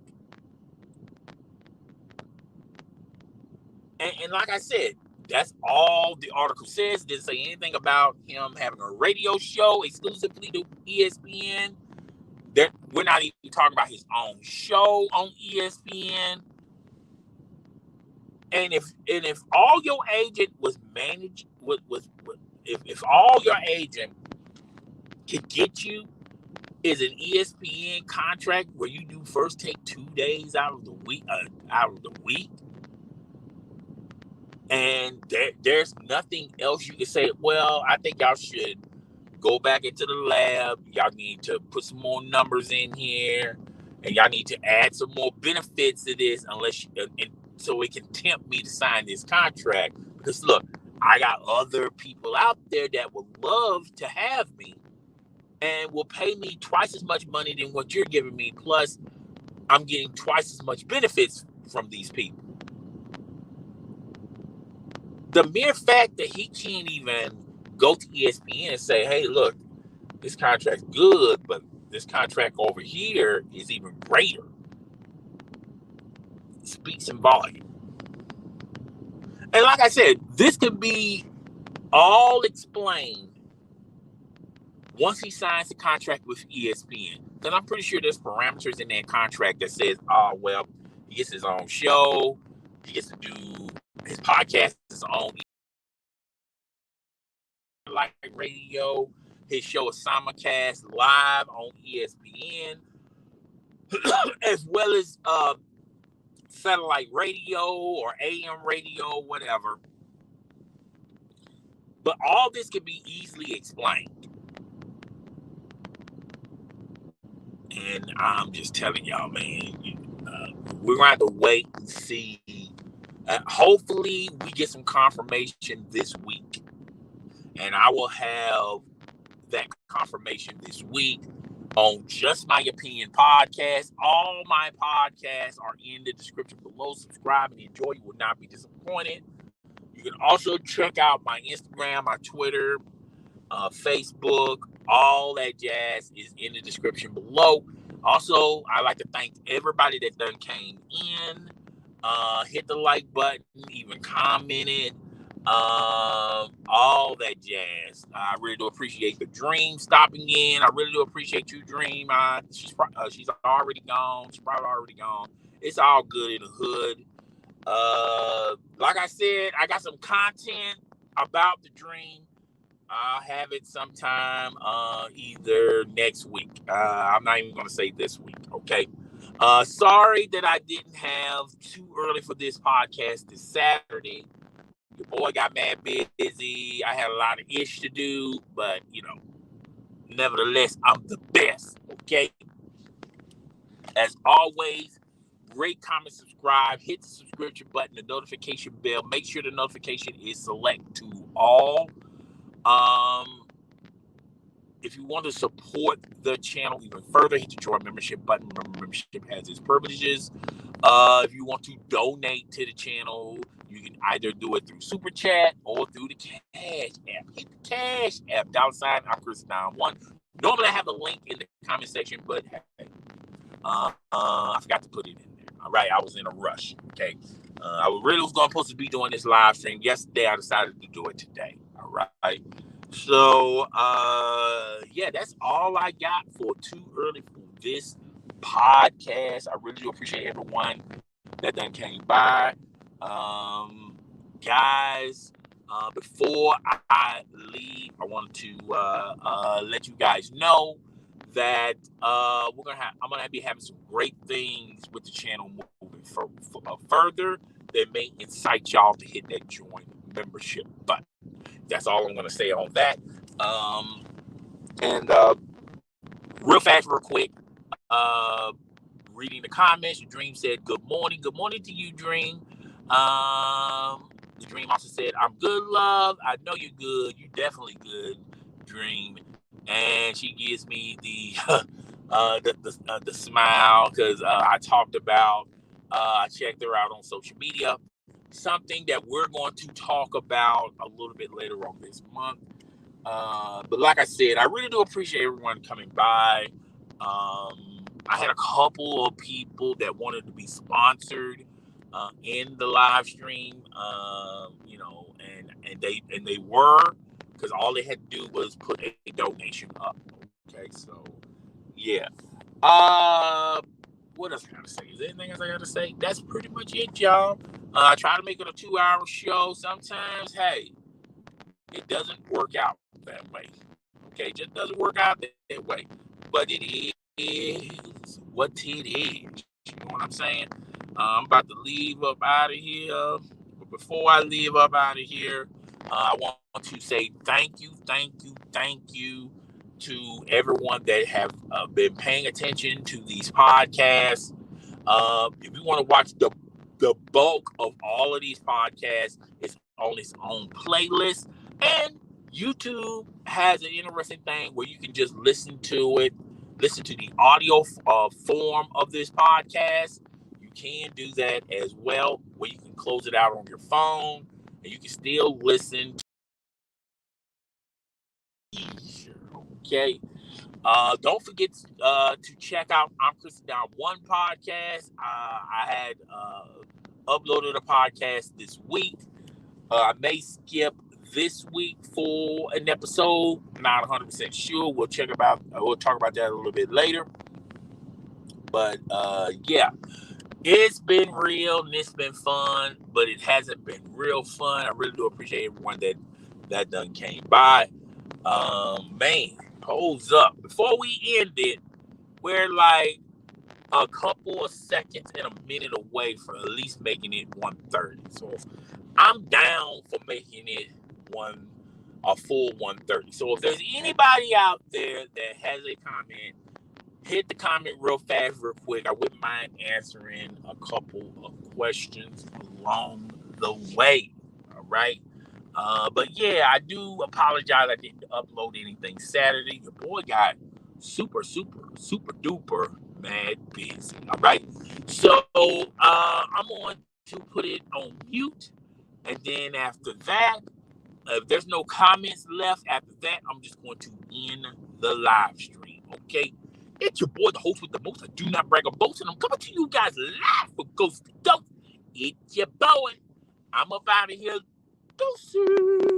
And like I said, that's all the article says. It didn't say anything about him having a radio show exclusively to ESPN. We're not even talking about his own show on ESPN. And if all your agent was managed if all your agent could get you is an ESPN contract where you do First Take 2 days out of the week, and there's nothing else you can say, well, I think y'all should go back into the lab. Y'all need to put some more numbers in here, and y'all need to add some more benefits to this, so it can tempt me to sign this contract. Because look, I got other people out there that would love to have me and will pay me twice as much money than what you're giving me. Plus, I'm getting twice as much benefits from these people. The mere fact that he can't even go to ESPN and say, hey, look, this contract's good, but this contract over here is even greater, speaks in volume. And like I said, this could be all explained once he signs the contract with ESPN. Then I'm pretty sure there's parameters in that contract that says, oh, well, he gets his own show, he gets to do his podcast, his own like radio, his show is simulcast live on ESPN, as well as satellite radio or AM radio, whatever. But all this can be easily explained. And I'm just telling y'all, man, we're going to have to wait and see. Hopefully, we get some confirmation this week. And I will have that confirmation this week on Just My Opinion podcast. All my podcasts are in the description below. Subscribe and enjoy. You will not be disappointed. You can also check out my Instagram, my Twitter, Facebook. All that jazz is in the description below. Also, I'd like to thank everybody that done came in, hit the like button, even commented, all that jazz. I really do appreciate the Dream stopping in. I really do appreciate you, Dream. She's already gone. She's probably already gone. It's all good in the hood. Like I said, I got some content about the dream. I'll have it sometime either next week. I'm not even going to say this week, okay? Sorry that I didn't have too early for this podcast this Saturday. Your boy got mad busy. I had a lot of ish to do, but, nevertheless, I'm the best, okay? As always, rate, comment, subscribe, hit the subscription button, the notification bell. Make sure the notification is select to all. If you want to support the channel even further, hit the join membership button. Remember, membership has its privileges. If you want to donate to the channel, you can either do it through Super Chat or through the Cash app. Hit the Cash app, $, I'm Chris91. Normally I have a link in the comment section, but hey, I forgot to put it in there. All right, I was in a rush. Okay, I really was supposed to be doing this live stream yesterday. I decided to do it today. All right. So, yeah, that's all I got for Too Early for this podcast. I really do appreciate everyone that done came by. Guys, before I leave, I wanted to let you guys know that I'm gonna be having some great things with the channel moving further that may incite y'all to hit that join membership button. That's all I'm going to say on that. And real fast, real quick, reading the comments, Dream said, good morning. Good morning to you, Dream. The Dream also said, I'm good, love. I know you're good. You're definitely good, Dream. And she gives me the smile because I talked about, I checked her out on social media. Something that we're going to talk about a little bit later on this month. But like I said, I really do appreciate everyone coming by. I had a couple of people that wanted to be sponsored in the live stream, and they were, because all they had to do was put a donation up. Okay, so yeah. What else I gotta say? Is there anything else I gotta say? That's pretty much it, y'all. I try to make it a 2-hour show. Sometimes, hey, it doesn't work out that way. Okay, it just doesn't work out that way. But it is what it is. You know what I'm saying? I'm about to leave up out of here. But before I leave up out of here, I want to say thank you to everyone that have been paying attention to these podcasts. If you want to watch the bulk of all of these podcasts, it's on its own playlist. And YouTube has an interesting thing where you can just listen to the audio form of this podcast. You can do that as well, where you can close it out on your phone and you can still listen to okay. Don't forget to check out I'm Chris Down One podcast. I had uploaded a podcast this week. I may skip this week for an episode. Not 100% sure. We'll talk about that a little bit later. But yeah, it's been real and it's been fun, but it hasn't been real fun. I really do appreciate everyone that done came by. Man, holds up. Before we end it, we're like a couple of seconds and a minute away from at least making it 1:30. So I'm down for making it a full 1:30. So if there's anybody out there that has a comment, hit the comment real fast, real quick. I wouldn't mind answering a couple of questions along the way. All right. But yeah, I do apologize. I didn't upload anything Saturday. Your boy got super duper mad busy. All right. So I'm going to put it on mute. And then after that, if there's no comments left after that, I'm just going to end the live stream. Okay. It's your boy, the host with the most. I do not brag or boast, and I'm coming to you guys live from Coast to Coast. It's your boy. I'm up out of here. Deuces.